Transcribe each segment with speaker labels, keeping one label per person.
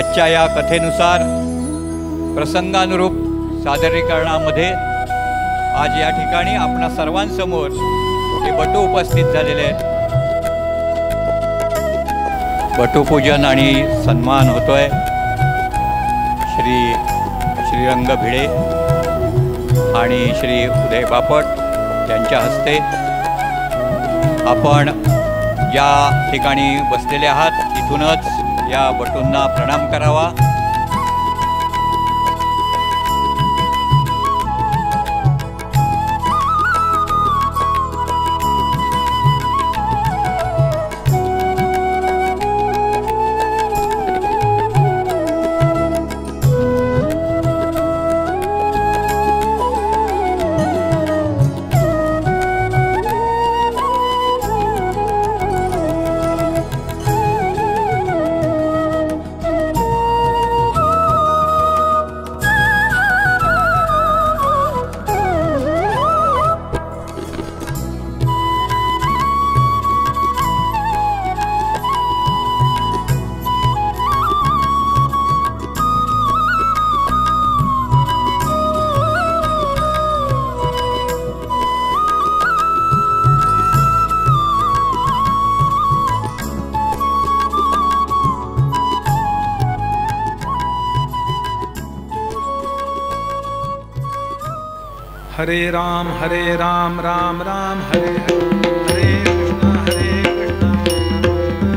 Speaker 1: आजच्या या कथेनुसार प्रसंगानुरूप सादरीकरणामध्ये आज या ठिकाणी आपणा सर्वांसमोर हे बटू उपस्थित झालेले आहेत. बटूपूजन आणि सन्मान होतोय श्रीरंग भिडे आणि श्री उदय बापट यांच्या हस्ते. आपण या ठिकाणी बसलेले आहात, इथूनच या बटूंना प्रणाम करावा.
Speaker 2: हरे राम राम राम हरे हरे, हरे कृष्ण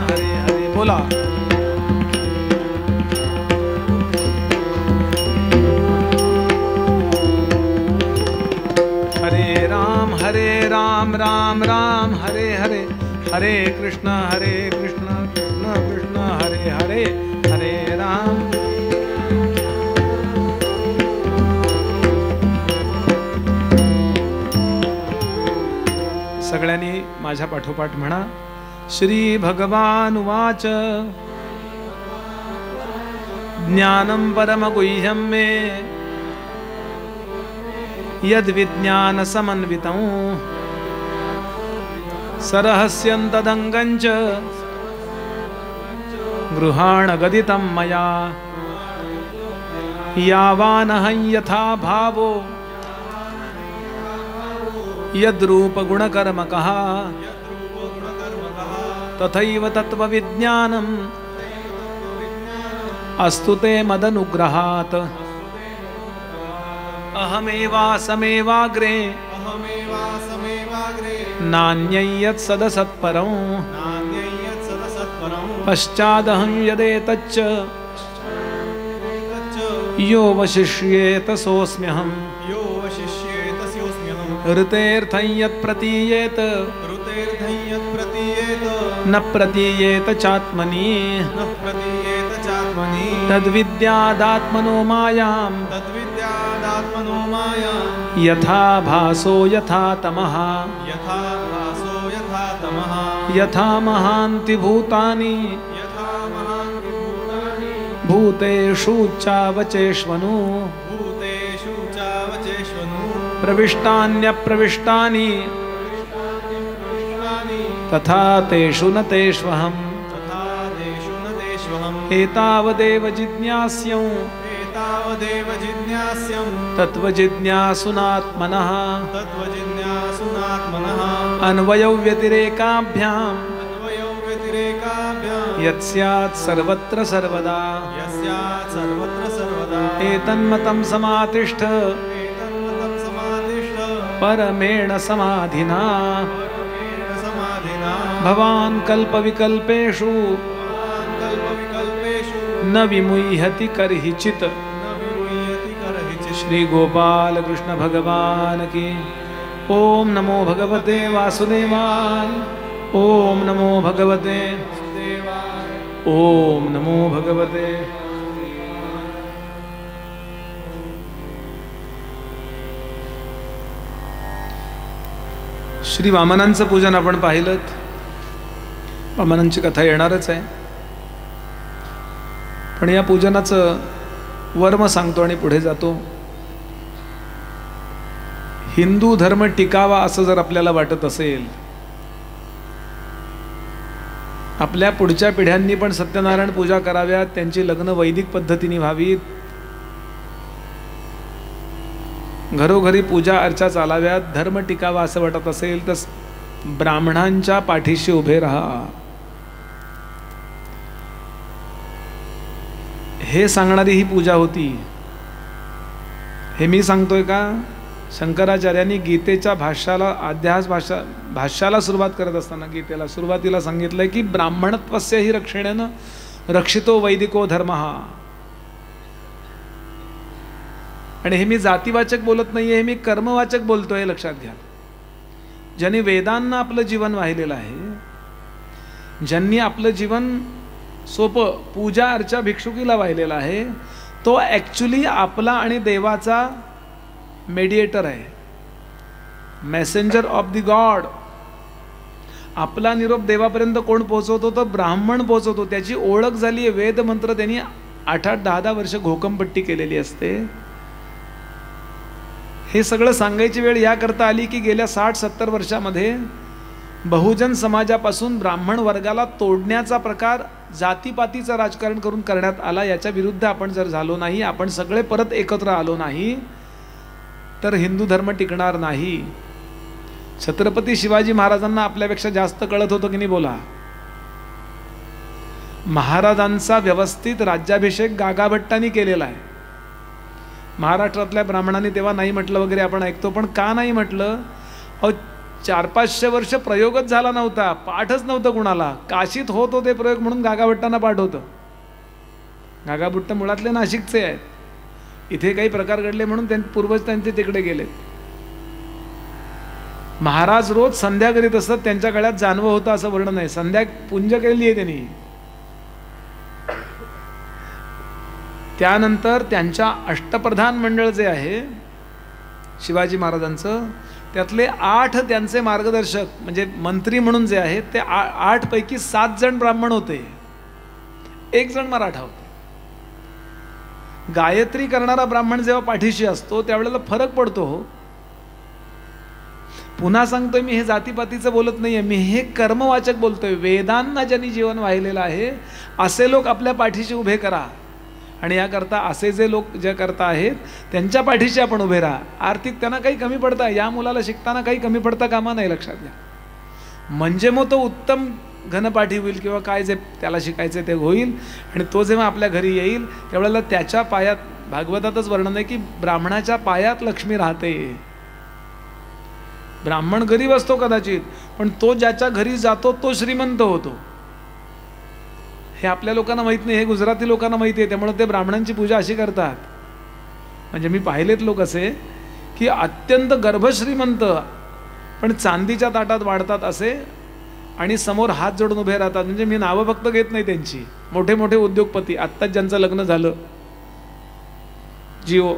Speaker 2: हरे हरे. बोला. हरे राम राम राम हरे हरे, हरे कृष्ण कृष्ण कृष्ण हरे हरे, हरे राम. सगळ्यांनी माझ्या पाठोपाठ म्हणा. श्री भगवान उवाच ज्ञानं परमगुह्यं मे यद्विज्ञान समन्वितं सरहस्यं तदङ्गं च गृहाण गदितं मया यावानहं यथा भावो यद्रूप गुणकर्मकः तथैव तत्त्वविज्ञानम् अस्तु ते मदनुग्रहात्. अहमेवासमेवाग्रे नान्यं यत्सदसत्परं पश्चादहं यदेतच्च यो वशिष्येत सोऽस्म्यहम्. ऋतेऽर्थं यत् प्रतीयेत न प्रतीयेत चात्मनि तद्विद्यादात्मनो मायां यथा भासो यथा तमः यथा महान्ति भूतानि भूतेषु चावचेष्वनु प्रविष्टान्यप्रविष्टानि तथा तेषु न तेष्वहम्. एतावदेव जिज्ञास्यं तत्त्वजिज्ञासुनात्मनः अन्वयव्यतिरेकाभ्यां यत्स्यात् सर्वत्र सर्वदा एतन्मतं समातिष्ठ परमेण समाधिना. भवान् कल्पविकल्पेषु न विमुह्यति कर्हिचित्. श्री गोपाल कृष्ण भगवान की. ओम नमो भगवते वासुदेवाय. ओम नमो भगवते. ओम नमो भगवते. श्री वामनांचं पूजन आपण पाहिलं. वामनांची कथा येणारच आहे, पण या पूजनाचं वर्म सांगतो आणि पुढे जातो. हिंदू धर्म टिकावा असं जर आपल्याला वाटत असेल, आपल्या पुढच्या पिढ्यांनी पण सत्यनारायण पूजा कराव्यात, त्यांची लग्न वैदिक पद्धतीने व्हावीत, घरोघरी पूजा अर्चा चालाव्यात, धर्म टिकावा असं वाटत असेल तर ब्राह्मणांच्या पाठीशी उभे राहा. हे सांगणारी ही पूजा होती. हे मी सांगतोय का? शंकराचार्यांनी गीतेच्या भाष्याला सुरुवात करत असताना गीतेला सुरुवातीला सांगितलंय की ब्राह्मणत्वस्य ही रक्षणेनं रक्षितो वैदिको धर्मः. आणि हे मी जातीवाचक बोलत नाहीये, हे मी कर्मवाचक बोलतोय, हे लक्षात घ्या. ज्यांनी वेदांना आपलं जीवन वाहिलेलं आहे, ज्यांनी आपलं जीवन सोपं पूजा अर्चा भिक्षुकीला वाहिलेला आहे, तो ॲक्च्युली आपला आणि देवाचा मेडिएटर आहे, मेसेंजर ऑफ द गॉड. आपला निरोप देवापर्यंत कोण पोहोचवतो? तर ब्राह्मण पोहोचवतो. त्याची ओळख झाली आहे. वेद मंत्र त्यांनी 8-8, 10-10 वर्ष घोकमपट्टी केलेली असते. हे सगळं सांगायची वेळ याकरता आली की गेल्या 60-70 वर्षामध्ये बहुजन समाजापासून ब्राह्मण वर्गाला तोडण्याचा प्रकार जातीपातीचं राजकारण करून करण्यात आला. याच्या विरुद्ध आपण जर झालो नाही, आपण सगळे परत एकत्र आलो नाही, तर हिंदू धर्म टिकणार नाही. छत्रपती शिवाजी महाराजांना आपल्यापेक्षा जास्त कळत होतं की नाही? बोला. महाराजांचा व्यवस्थित राज्याभिषेक गागाभट्टांनी केलेला आहे. महाराष्ट्रातल्या ब्राह्मणांनी तेव्हा नाही म्हटलं वगैरे आपण ऐकतो, पण का नाही म्हटलं? 400-500 वर्ष प्रयोगच झाला नव्हता, पाठच नव्हतं कुणाला. काशीत होत होते प्रयोग म्हणून गागाभट्टांना पाठ होतं. गागाभट्ट मुळातले नाशिकचे आहेत. इथे काही प्रकार घडले म्हणून पूर्वज त्यांचे तिकडे गेलेत. महाराज रोज संध्या करीत असतात, त्यांच्या गळ्यात जानवं होतं असं वर्णन आहे. संध्या पुंज केली आहे त्यांनी. त्यानंतर त्यांच्या अष्टप्रधान मंडळ जे आहे शिवाजी महाराजांचं, त्यातले 8 त्यांचे मार्गदर्शक म्हणजे मंत्री म्हणून जे आहेत, ते 8 पैकी 7 जण ब्राह्मण होते, 1 जण मराठा होते. गायत्री करणारा ब्राह्मण जेव्हा पाठीशी असतो त्यावेळेला फरक पडतो. पुन्हा सांगतोय मी, हे जातीपातीचं बोलत नाहीये, मी हे कर्मवाचक बोलतोय. वेदांना ज्यांनी जीवन वाहिलेलं आहे असे लोक आपल्या पाठीशी उभे करा. आणि याकरता असे जे लोक जे करता आहेत त्यांच्या पाठीशी आपण उभे राहा. आर्थिक त्यांना काही कमी पडता, या मुलाला शिकताना काही कमी पडता कामा नाही, लक्षात घ्या. म्हणजे मग तो उत्तम घनपाठी होईल किंवा काय जे त्याला शिकायचं ते होईल. आणि तो जेव्हा आपल्या घरी येईल त्यावेळेला त्याच्या पायात, भागवतातच वर्णन आहे की ब्राह्मणाच्या पायात लक्ष्मी राहते. ब्राह्मण गरीब असतो कदाचित, पण तो ज्याच्या घरी जातो तो श्रीमंत होतो. हे आपल्या लोकांना माहित नाही, हे गुजराती लोकांना माहिती आहे. त्यामुळे ते ब्राह्मणांची पूजा अशी करतात. म्हणजे मी पाहिलेत लोक असे की अत्यंत गर्भश्रीमंत पण चांदीच्या ताटात वाढतात असे, आणि समोर हात जोडून उभे राहतात. म्हणजे मी नावं फक्त घेत नाही त्यांची, मोठे मोठे उद्योगपती, आत्ताच ज्यांचं लग्न झालं, जिओ,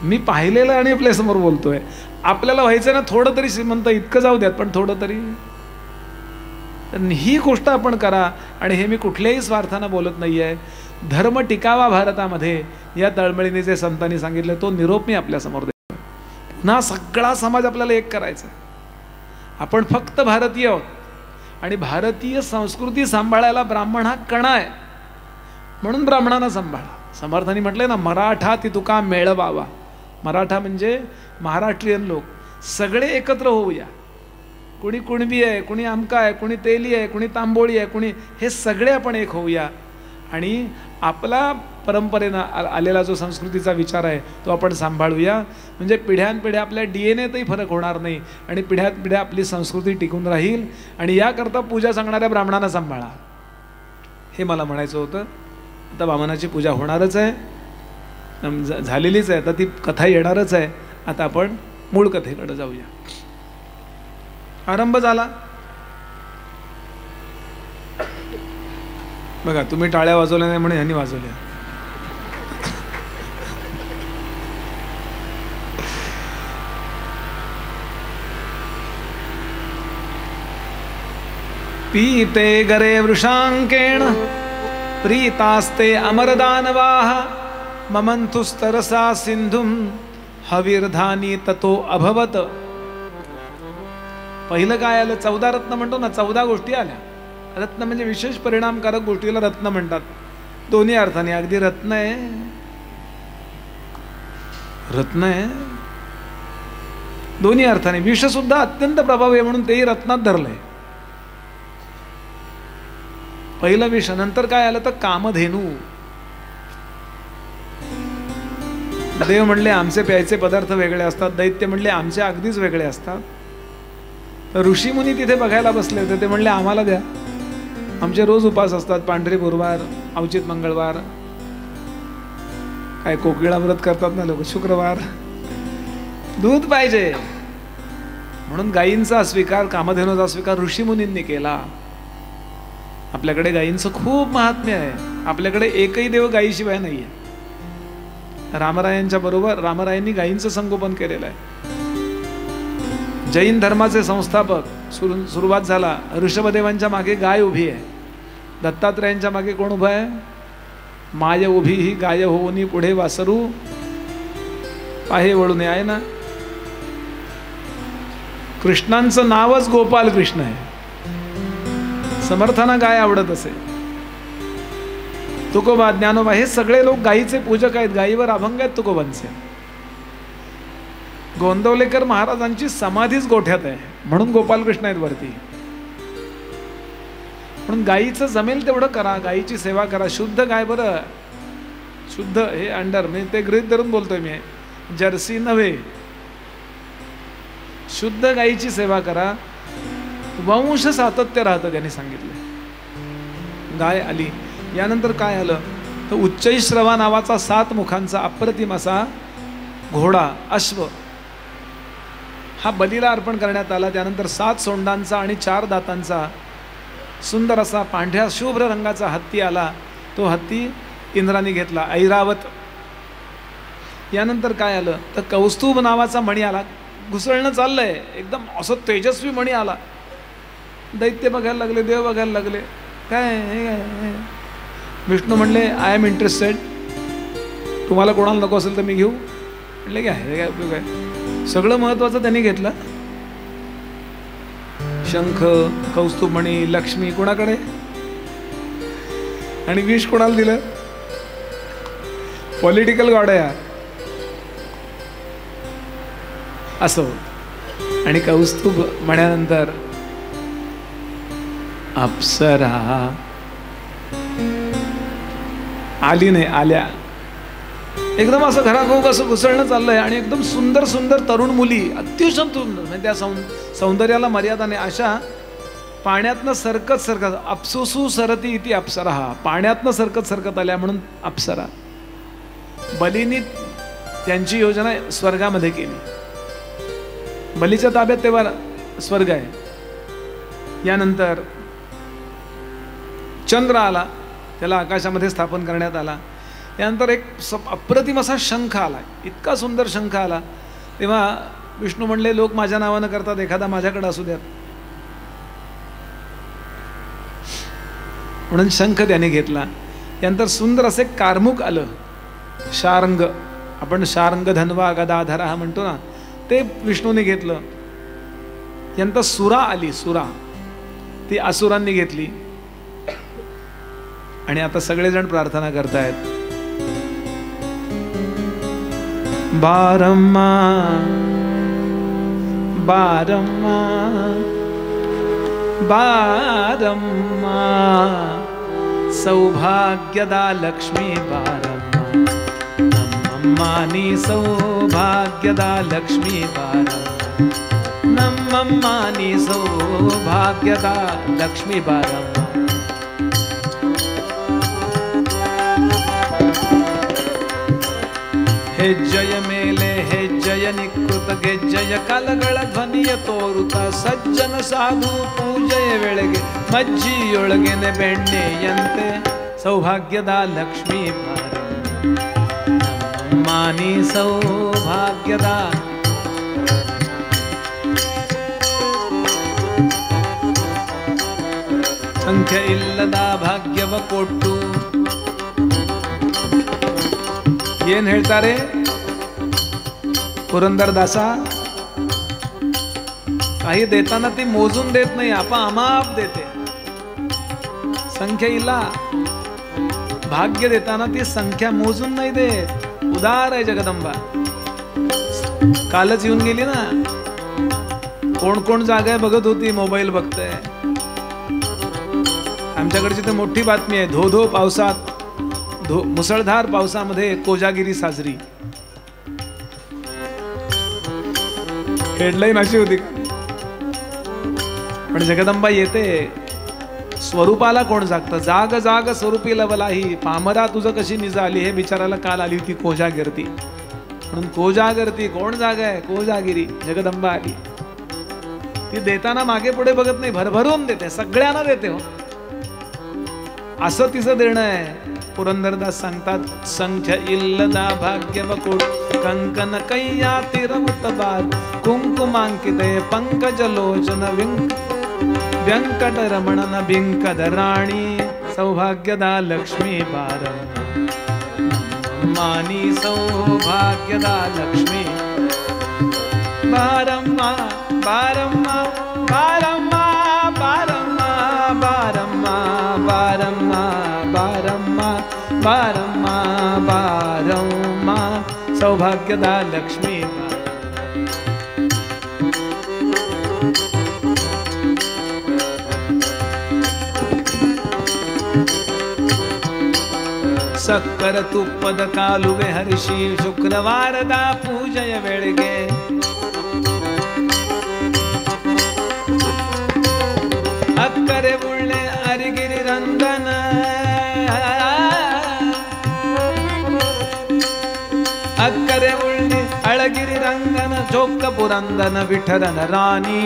Speaker 2: मी पाहिलेलं आणि आपल्या समोर बोलतोय. आपल्याला व्हायचं ना थोडं तरी श्रीमंत, इतकं जाऊ द्यात, पण थोडं तरी. ही गोष्ट आपण करा. आणि हे मी कुठल्याही स्वार्थानं बोलत नाही आहे. धर्म टिकावा भारतामध्ये, या तळमळीने जे संतांनी सांगितलं तो निरोप मी आपल्यासमोर देतो. पुन्हा सगळा समाज आपल्याला एक करायचा. आपण फक्त भारतीय आहोत आणि भारतीय संस्कृती सांभाळायला ब्राह्मण हा कणा आहे, म्हणून ब्राह्मणांना सांभाळा. समर्थांनी म्हटलंय ना, मराठा ती तुका मेळवावा. मराठा म्हणजे महाराष्ट्रीयन लोक सगळे एकत्र होऊया. कुणी कुणबी आहे, कुणी आमका आहे, कुणी तेली आहे, कुणी तांबोळी आहे, कुणी, हे सगळे आपण एक होऊया. आणि आपला परंपरेनं आलेला जो संस्कृतीचा विचार आहे तो आपण सांभाळूया. म्हणजे पिढ्यानपिढ्या आपल्या DNA-तही फरक होणार नाही आणि पिढ्यानपिढ्या आपली संस्कृती टिकून राहील. आणि याकरता पूजा सांगणाऱ्या ब्राह्मणांना सांभाळा, हे मला म्हणायचं होतं. आता वामनाची पूजा होणारच आहे, झालेलीच आहे, आता ती कथा येणारच आहे. आता आपण मूळ कथेकडे जाऊया. आरंभ झाला बघा. तुम्ही टाळ्या वाजवल्या नाही म्हणून ह्यांनी वाजवल्या. पीते गरे वृषांकेण प्रीतास्ते अमरदानवाः ममंथुस्तरसा सिंधुम हविर्धानी ततो अभवत. पहिलं काय आलं? 14 रत्न म्हणतो ना, 14 गोष्टी आल्या. रत्न म्हणजे विशेष परिणामकारक गोष्टीला रत्न म्हणतात. दोन्ही अर्थाने. अगदी रत्न आहे, रत्न आहे, दोन्ही अर्थाने. विष सुद्धा अत्यंत प्रभावी आहे म्हणून तेही रत्नात धरलंय. पहिलं विष. नंतर काय आलं तर कामधेनू. देव म्हणले आमचे प्यायचे पदार्थ वेगळे असतात, दैत्य म्हणले आमचे अगदीच वेगळे असतात. तर ऋषीमुनी तिथे बघायला बसले होते. ते म्हणले आम्हाला द्या, आमचे रोज उपास असतात, पांढरे गुरुवार, अवचित मंगळवार, काय कोकिळा व्रत करतात ना लोक, शुक्रवार, दूध पाहिजे. म्हणून गायींचा स्वीकार, कामधेनूचा स्वीकार ऋषीमुनींनी केला. आपल्याकडे गायींचं खूप महात्म्य आहे. आपल्याकडे एकही देव गायीशिवाय नाहीये. रामरायांच्या बरोबर रामरायांनी गायींचं संगोपन केलेलं आहे. जैन धर्माचे संस्थापक सुरुवात झाला. ऋषभदेवांच्या मागे गाय उभी आहे. दत्तात्रयांच्या मागे कोण उभं आहे? माय उभी ही गाय होऊनी पुढे वासरू पाहे वळून आहे ना. कृष्णांचं नावच गोपाल कृष्ण आहे. समर्थांना गाय आवडत असे. तुकोबा, ज्ञानोबा हे सगळे लोक गायीचे पूजक आहेत. गायीवर अभंग आहेत तुकोबांचे. गोंदवलेकर महाराजांची समाधीच गोठ्यात आहे म्हणून गोपालकृष्ण आहेत वरती. म्हणून गायीचं जमेल तेवढं करा, गायीची सेवा करा. शुद्ध गाय, बरं शुद्ध हे अंडर, मी ते गृहीत धरून बोलतोय मी, जर्सी नव्हे. शुद्ध गायीची सेवा करा. वंश सातत्य राहतं त्यांनी सांगितलं. गाय आली. यानंतर काय आलं तर उच्चैश्रवा नावाचा 7 मुखांचा अप्रतिम असा घोडा, अश्व, हा बलीला अर्पण करण्यात आला. त्यानंतर 7 सोंडांचा आणि 4 दातांचा सुंदर असा पांढऱ्या शुभ्र रंगाचा हत्ती आला. तो हत्ती इंद्राने घेतला, ऐरावत. यानंतर काय आलं तर कौस्तुभ नावाचा मणी आला. घुसळणं चाललंय, एकदम असं तेजस्वी मणी आला. दैत्य बघायला लागले, देव बघायला लागले. काय हे? विष्णू म्हणले आय एम इंटरेस्टेड. तुम्हाला कोणाला नको असेल तर मी घेऊ. म्हटले काय हे, काय उपयोग आहे? सगळं महत्वाचं त्यांनी घेतलं. शंख, कौस्तुभमणी, लक्ष्मी कोणाकडे, आणि विष कोणाला दिलं? पॉलिटिकल गॉड आहे असं. आणि कौस्तुभ म्हणल्यानंतर अप्सरा आली नाही, आल्या. एकदम असं घराघोग असं घुसळणं चाललंय आणि एकदम सुंदर सुंदर तरुण मुली, अतिशय सुंदर, म्हणजे त्या सौंदर्याला मर्यादा नाही, अशा पाण्यातनं सरकत सरकत, अप्सुसू सरती इति अप्सरा, पाण्यातनं सरकत सरकत आल्या म्हणून अप्सरा. बलीनी त्यांची योजना स्वर्गामध्ये केली. बलीच्या ताब्यात तेव्हा स्वर्ग आहे. यानंतर चंद्र आला, त्याला आकाशामध्ये स्थापन करण्यात आला. त्यानंतर एक अप्रतिम असा शंख आला, इतका सुंदर शंख आला. तेव्हा विष्णू म्हणले लोक माझ्या नावानं करतात, एखादा माझ्याकडे असू द्यात. म्हणून शंख त्याने घेतला. त्यानंतर सुंदर असे कार्मुक आलं, शार्ंग. आपण शार्ंग धन्वा गदाधरा हा म्हणतो ना, ते विष्णूने घेतलं. त्यानंतर सुरा आली, सुरा, ती असुरांनी घेतली. आणि आता सगळेजण प्रार्थना करतायत. बारम्मा बारम्मा बारम्मा सौभाग्यदा लक्ष्मी बारम्मा, नम्मम्मानी सौभाग्यदा लक्ष्मी बारम्मा, नम्मम्मानी सौभाग्यदा लक्ष्मी बारम्मा. ಹೆಜ್ಜೆಯ ಮೇಲೆ ಹೆಜ್ಜೆಯ ನಿಕ್ಕುತ ಗೆಜ್ಜೆಯ ಕಲಗಳ ಧ್ವನಿಯ ತೋರುತ ಸಜ್ಜನ ಸಾಧು ಪೂಜೆಯ ವೇಳೆಗೆ ಮಜ್ಜಿಯೊಳಗೆನೆ ಬೆಣ್ಣೆಯಂತೆ ಸೌಭಾಗ್ಯದ ಲಕ್ಷ್ಮೀ ಮಾನಿ ಸೌಭಾಗ್ಯದ ಸಂಖ್ಯೆ ಇಲ್ಲದ ಭಾಗ್ಯವ ಕೊಟ್ಟು. ಏನ್ ಹೇಳ್ತಾರೆ ಪುರಂದರದಾಸ? काही देताना ती मोजून देत नाही, आमाप देते. संख्या इला. भाग्य देताना ती संख्या मोजून नाही देत. उदार आहे जगदंबा. कालच येऊन गेली ना. कोण कोण जागा आहे बघत होती, मोबाईल बघतय. आमच्याकडची तर मोठी बातमी आहे. धो पावसात, मुसळधार पावसामध्ये कोजागिरी साजरी. हेडलाईन अशी होती. पण जगदंबा येते. स्वरूपाला कोण जागतं? जाग जाग स्वरूपी लवलाही, पामरा तुझं कशी निजा आली. हे बिचाराला काल आली होती कोजागिरती. म्हणून कोजागरती कोण जागा आहे? कोजागिरी जगदंबा आली. ती देताना मागे पुढे बघत नाही, भरभरून देते, सगळ्यांना देते हो. असं तिचं देणं आहे. पुरंदरदास सांगतात, संख्या इल्लदा भाग्य वकुट कंकन कैया तिरवत बार कुंकुमांकिते पंकज लोचन व्यंकट रमणन बिंकद राणी सौभाग्यदा लक्ष्मी बारम मानी सौभाग्यदा लक्ष्मी बारम्मा बारम्मा बारम्मा बारम्मा बारम्मा बारम्मा बारम्मा बारम्मा बारम्मा सौभाग्यदा लक्ष्मी. सक्कर तुಪ್ಪದ ಕಾಲುವೆ ಹರಿಷಿ ಶುಕ್ರವಾರದ ಪೂಜೆಯ ವೇಳೆಗೆ ಅಕ್ಕರೆ ಉಳ್ಳೆ ಅರಿಗಿರಿ ರಂಗನ ಅಕ್ಕರೆ ಉಳ್ಳಿ ಅಳಗಿರಿ ರಂಗನ ಚೊಕ್ಕ ಪುರಂದನ ವಿಠಲನ ರಾಣಿ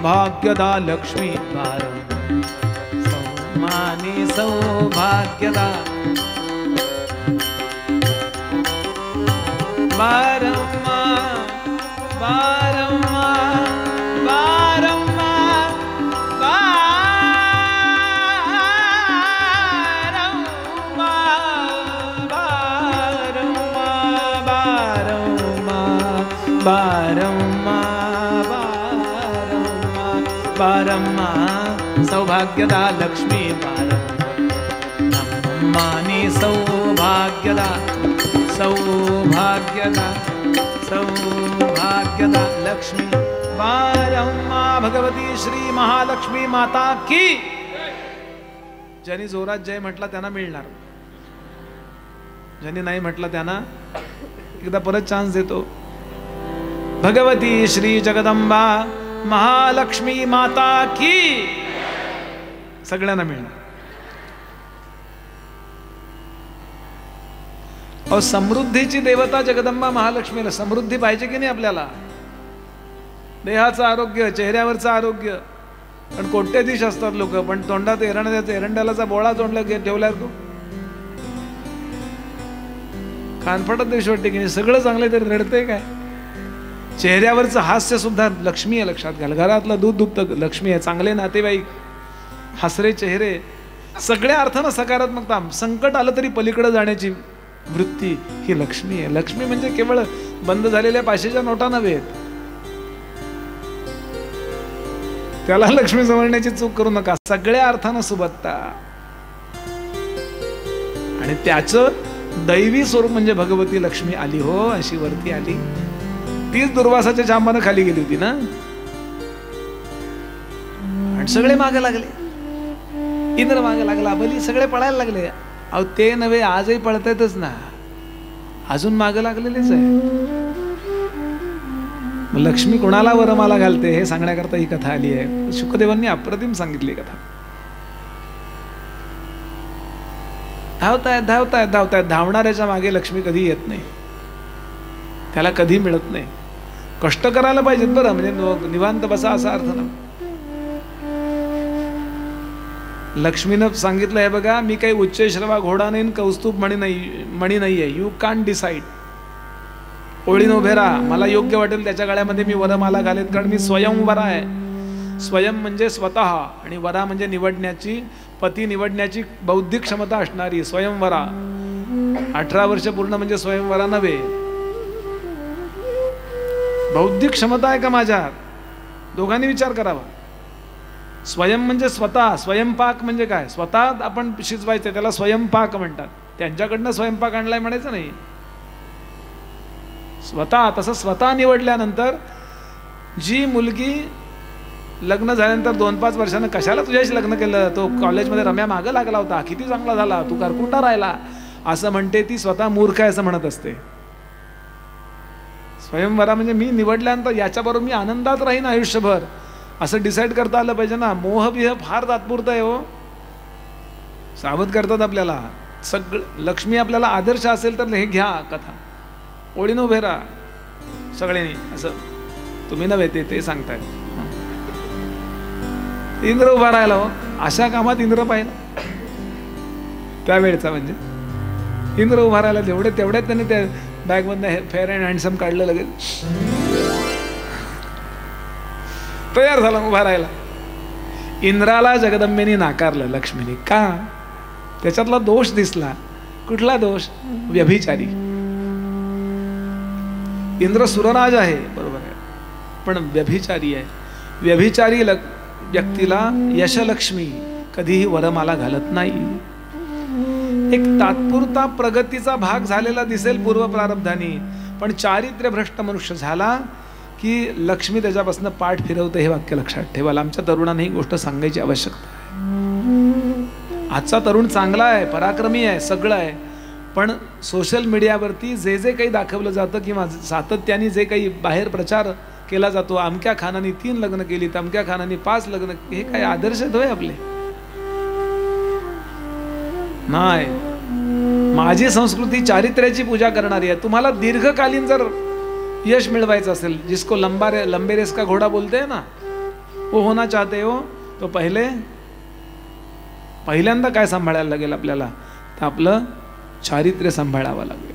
Speaker 2: ಭಾಗ್ಯದ ಲಕ್ಷ್ಮೀ ಬಾರಂ ಮಾನಿ ಸೌಭಾಗ್ಯದ ಬಾರಮ್ಮ ಬಾರಮ್ಮ ಬಾರಮ್ಮ ಬಾರಮ್ಮ ಬಾರಮ್ಮ ಬಾರಮ್ಮ ಬಾರಮ್ಮ ಬಾರಮ್ಮ ಸೌಭಾಗ್ಯದ ಲಕ್ಷ್ಮೀ ಬಾರಮ್ಮ ನಮ್ಮನಿ ಸೌಭಾಗ್ಯದ सौभाग्यदा सौभाग्यदा लक्ष्मी बारम्मा भगवती श्री महालक्ष्मी माता की. ज्यांनी जोरात जय म्हटला त्यांना मिळणार, ज्यांनी नाही म्हटला त्यांना एकदा परत चान्स देतो. भगवती श्री जगदंबा महालक्ष्मी माता की सगळ्यांना मिळणार. अहो, समृद्धीची देवता जगदंबा महालक्ष्मीला समृद्धी पाहिजे की नाही आपल्याला? देहाचं आरोग्य, चेहऱ्यावरचं आरोग्य. पण कोट्याधीश असतात लोक, पण तोंडात एरंडालाचा बोळा तोंडला ठेवला तू कानफडत दिवशी वाटते की नाही? सगळं चांगलं तरी रडते काय? चेहऱ्यावरचं हास्य सुद्धा लक्ष्मी आहे, लक्षात घ्या. घरातलं दूध दुभतं लक्ष्मी आहे. चांगले नातेवाईक, हसरे चेहरे, सगळ्या अर्थानं सकारात्मकता. संकट आलं तरी पलीकडे जाण्याची वृत्ती ही लक्ष्मी आहे. लक्ष्मी म्हणजे केवळ बंद झालेल्या 500च्या नोटा नव्हे, त्याला लक्ष्मी समजण्याची चूक करू नका. सगळ्या अर्थानं सुबत्ता. आणि त्याचं दैवी स्वरूप म्हणजे भगवती लक्ष्मी आली हो, अशी वरती आली. तीच दुर्वासाच्या जांबानं खाली गेली होती ना. आणि सगळे मागे लागले. इंद्र मागे लागला, बली सगळे पळायला लागले. अहो, ते नव्हे, आजही पळतायतच ना, अजून मागे लागलेलेच आहे. लक्ष्मी कोणाला वरमाला घालते हे सांगण्याकरता ही कथा आली आहे. शुकदेवांनी अप्रतिम सांगितली कथा. धावतायत धावतायत धावतायत. धावणाऱ्याच्या मागे लक्ष्मी कधी येत नाही, त्याला कधी मिळत नाही. कष्ट करायला पाहिजेत बरं, म्हणजे निवांत बसा असा अर्थ नाही. लक्ष्मीनं सांगितलं आहे बघा, मी काही उच्चैश्रवा घोडा नाही, कौस्तुभ मणी नाही आहे. You can't decide. ओळीनं उभे राहा, मला योग्य वाटेल त्याच्या गळ्यामध्ये मी वरमाला घालेत, कारण मी स्वयंवरा आहे. स्वयं म्हणजे स्वतः, आणि वरा म्हणजे निवडण्याची, पती निवडण्याची बौद्धिक क्षमता असणारी स्वयंवरा. 18 वर्ष पूर्ण म्हणजे स्वयंवरा नव्हे. बौद्धिक क्षमता आहे का माझ्यात? दोघांनी विचार करावा. स्वयं म्हणजे स्वतः, स्वयंपाक म्हणजे काय? स्वतः आपण शिजवायचं, त्याला स्वयंपाक म्हणतात. त्यांच्याकडनं स्वयंपाक आणलाय म्हणायचं नाही. स्वतः, तसं स्वतः निवडल्यानंतर जी मुलगी लग्न झाल्यानंतर 2-5 वर्षानं कशाला तुझ्याशी लग्न केलं, तो कॉलेजमध्ये रम्या मागं लागला होता, किती चांगला झाला, तू करकुंडा राहिला, असं म्हणते ती स्वतः मूर्ख आहे असं म्हणत असते. स्वयंवरा म्हणजे मी निवडल्यानंतर याच्याबरोबर मी आनंदात राहीन आयुष्यभर, असं डिसाईड करता आलं पाहिजे ना. मोहबिह फार तात्पुरतं आहे हो. सावध करतात आपल्याला. सगळं लक्ष्मी आपल्याला आदर्श असेल तर हे घ्या कथा, ओळीनं उभे राहा सगळ्यांनी. असं तुम्ही नव्हे, ते सांगताय. इंद्र उभा राहिला हो, अशा कामात इंद्र पाहिला त्यावेळेचा. म्हणजे इंद्र उभा राहिला, तेवढ्यात त्यांनी त्या बॅगमधनं फेअर अँड हँडसम काढलं, लगेच तयार झाला उभा राहिला. इंद्राला जगदंबेने नाकारलं, लक्ष्मीने. का? त्याच्यातला दोष दिसला. कुठला दोष? व्यभिचारी. इंद्र सुरराज आहे, बरोबर आहे, पण व्यभिचारी आहे. व्यभिचारी व्यक्तीला यशलक्ष्मी कधीही वरमाला घालत नाही. एक तात्पुरता प्रगतीचा भाग झालेला दिसेल पूर्व प्रारब्धानी, पण चारित्र्य भ्रष्ट मनुष्य झाला की लक्ष्मी त्याच्यापासून पाठ फिरवते. हे वाक्य लक्षात ठेवायला आमच्या तरुणांना ही गोष्ट सांगायची आवश्यकता आहे. आजचा तरुण चांगला आहे, पराक्रमी आहे, सगळं आहे, पण सोशल मीडियावरती जे काही दाखवलं जातं किंवा सातत्याने जे काही बाहेर प्रचार केला जातो, अमक्या खानाने 3 लग्न केली, तमक्या खानाने 5 लग्न, हे काय आदर्श आहेत होय आपले? नाही. माझी संस्कृती चारित्र्याची पूजा करणारी आहे. तुम्हाला दीर्घकालीन जर यश मिळवायचं असेल, जिसको लंबे रेस का घोडा बोलते हैं ना, वो होना चाहते हो, तो पहिल्यांदा काय सांभाळायला लागेल आपल्याला? तर आपलं चारित्र्य सांभाळावं लागेल.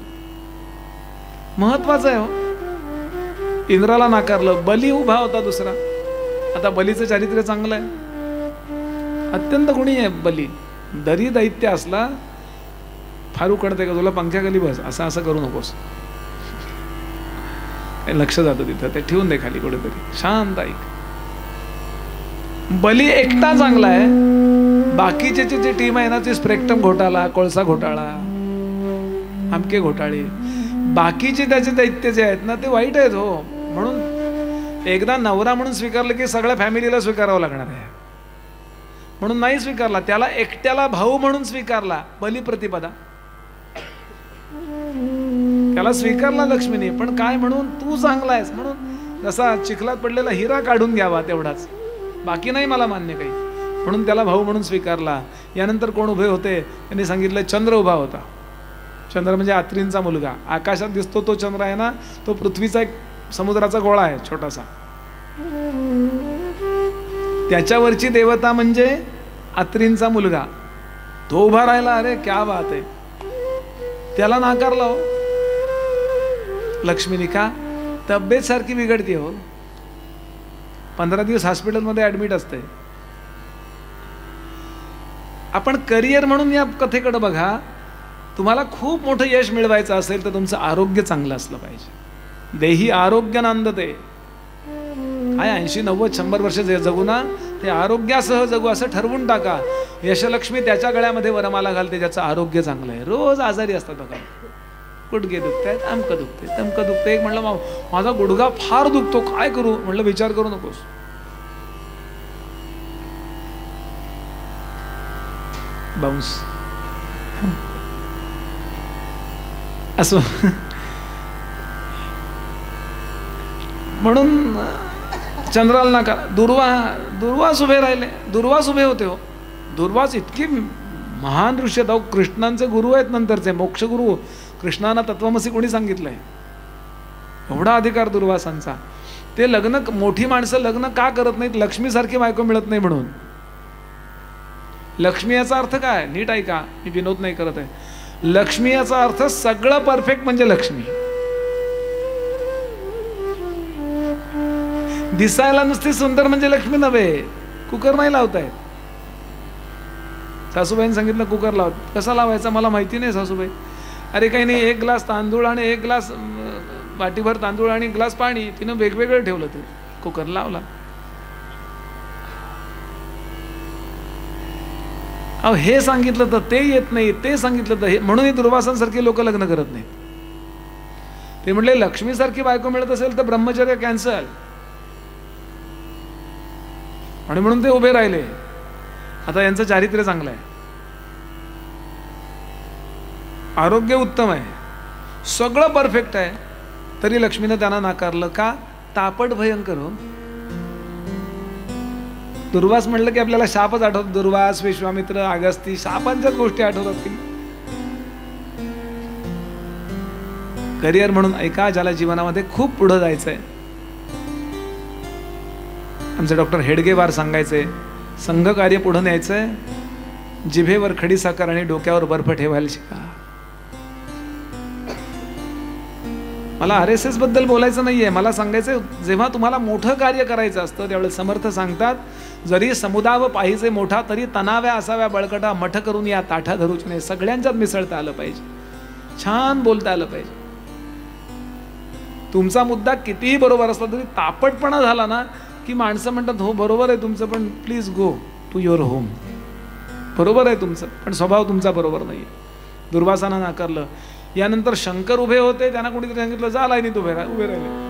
Speaker 2: महत्वाचं आहे हो. इंद्राला नाकारलं, बली उभा होता दुसरा. आता बलीचं चारित्र्य चांगलं आहे, अत्यंत गुणी आहे बली. दरी दैत्य असला, फार उकडते का तुला, पंख्याखाली बस, असं करू नकोस, लक्ष जातं तिथं, ते ठेवून दे खाली कुठेतरी, शांत ऐक. बली एकटा चांगला आहे, बाकीचे जी टीम आहे ना, ती स्पेक्ट्रम घोटाळा, कोळसा घोटाळा, आमके घोटाळे, बाकीचे त्याचे दैत्य जे आहेत ना, ते वाईट आहेत हो. म्हणून एकदा नवरा म्हणून स्वीकारलं की सगळ्या फॅमिलीला स्वीकारावं लागणार आहे. म्हणून नाही स्वीकारला, त्याला एकट्याला भाऊ म्हणून स्वीकारला, बली प्रतिपदा. त्याला स्वीकारला लक्ष्मीने, पण काय म्हणून? तू चांगला आहेस म्हणून. जसा चिखलात पडलेला हिरा काढून घ्यावा तेवढाच, बाकी नाही मला मान्य काही, म्हणून त्याला भाऊ म्हणून स्वीकारला. यानंतर कोण उभे होते? त्यांनी सांगितलं चंद्र उभा होता. चंद्र म्हणजे आत्रींचा मुलगा. आकाशात दिसतो तो चंद्र आहे ना, तो पृथ्वीचा एक समुद्राचा गोळा आहे छोटासा, त्याच्यावरची देवता म्हणजे आत्रींचा मुलगा. तो उभा राहिला. अरे क्या बात आहे. त्याला नाकारला हो लक्ष्मीने. का? तब्येत सारखी बिघडते हो, 15 दिवस हॉस्पिटलमध्ये ऍडमिट असते. आपण करिअर म्हणून या कथेकडे बघा. तुम्हाला खूप मोठं यश मिळवायचं असेल तर तुमचं आरोग्य चांगलं असलं पाहिजे. देही आरोग्य नांदते. काय 80-90-100 वर्ष जगू ना, ते आरोग्यासह जगू असं ठरवून टाका. यशलक्ष्मी त्याच्या गळ्यामध्ये वरमाला घालते ज्याचं आरोग्य चांगलं आहे. रोज आजारी असतात बघा, गुडघे दुखतायत, अमकं दुखते, तमकं दुखते. एक म्हणलं माझा गुडघा फार दुखतो, काय करू? म्हणलं विचार करू नकोस, बाउन्स असो. म्हणून चंद्राला नका. दुर्वास उभे राहिले. दुर्वास उभे होते हो. दुर्वास इतकी महान ऋषी आहेत, कृष्णांचे गुरु आहेत, नंतरचे मोक्षगुरु. कृष्णांना तत्वमसी कोणी सांगितलंय? एवढा अधिकार दुर्वासांचा. ते लग्न, मोठी माणसं लग्न का करत नाहीत? लक्ष्मीसारखी बायको मिळत नाही म्हणून. लक्ष्मी याचा अर्थ काय? नीट ऐका, मी विनोद नाही करत आहे. लक्ष्मी याचा अर्थ सगळं परफेक्ट म्हणजे लक्ष्मी. दिसायला नुसती सुंदर म्हणजे लक्ष्मी नव्हे. कुकर नाही लावतायत. सासूबाईंनी सांगितलं कुकर लावत. कसा लावायचा मला माहिती नाही सासूबाई. अरे काही नाही, 1 ग्लास तांदूळ आणि 1 ग्लास वाटीभर तांदूळ आणि 1 ग्लास पाणी, तिनं वेगवेगळं ठेवलं. ते कुकर लावला. अहो हे सांगितलं तर ते येत नाही, ते सांगितलं तर हे, म्हणून हे दुर्वासांसारखे लोक लग्न करत नाहीत. ते म्हटले लक्ष्मीसारखी बायको मिळत असेल तर ब्रह्मचर्य कॅन्सल, आणि म्हणून ते उभे राहिले. आता यांचं चारित्र्य चांगलं आहे, आरोग्य उत्तम आहे, सगळं परफेक्ट आहे, तरी लक्ष्मीनं त्यांना नाकारलं. का? तापट भयंकर हो. दुर्वास म्हणलं की आपल्याला शापच आठवत. दुर्वास, विश्वामित्र, अगस्ती, शापांच्याच गोष्टी आठवतात की. करिअर म्हणून ऐका, ज्याला जीवनामध्ये खूप पुढे जायचंय. आमचे डॉक्टर हेडगेवार सांगायचे, संघकार्य पुढे न्यायचंय, जिभेवर खडी साखर आणि डोक्यावर बर्फ ठेवायला शिका. मला RSS बद्दल बोलायचं नाहीये, मला सांगायचं जेव्हा तुम्हाला मोठं कार्य करायचं असतं त्यावेळेस समर्थ सांगतात, जरी समुदाय पाहिजे मोठा तरी तणाव्या असाव्या बळकटा, मठ करून या ताठा धरूच नाही. सगळ्यांच्यात मिसळता आलं पाहिजे, छान बोलता आलं पाहिजे. तुमचा मुद्दा कितीही बरोबर असला तरी तापटपणा झाला ना की माणसं म्हणतात हो बरोबर आहे तुमचं, पण please go to your home. बरोबर आहे तुमचं, पण स्वभाव तुमचा बरोबर नाही. दुर्वासानं नाकारलं. यानंतर शंकर उभे होते, त्यांना कोणीतरी सांगितलं जा लाईनीत उभे राहिले.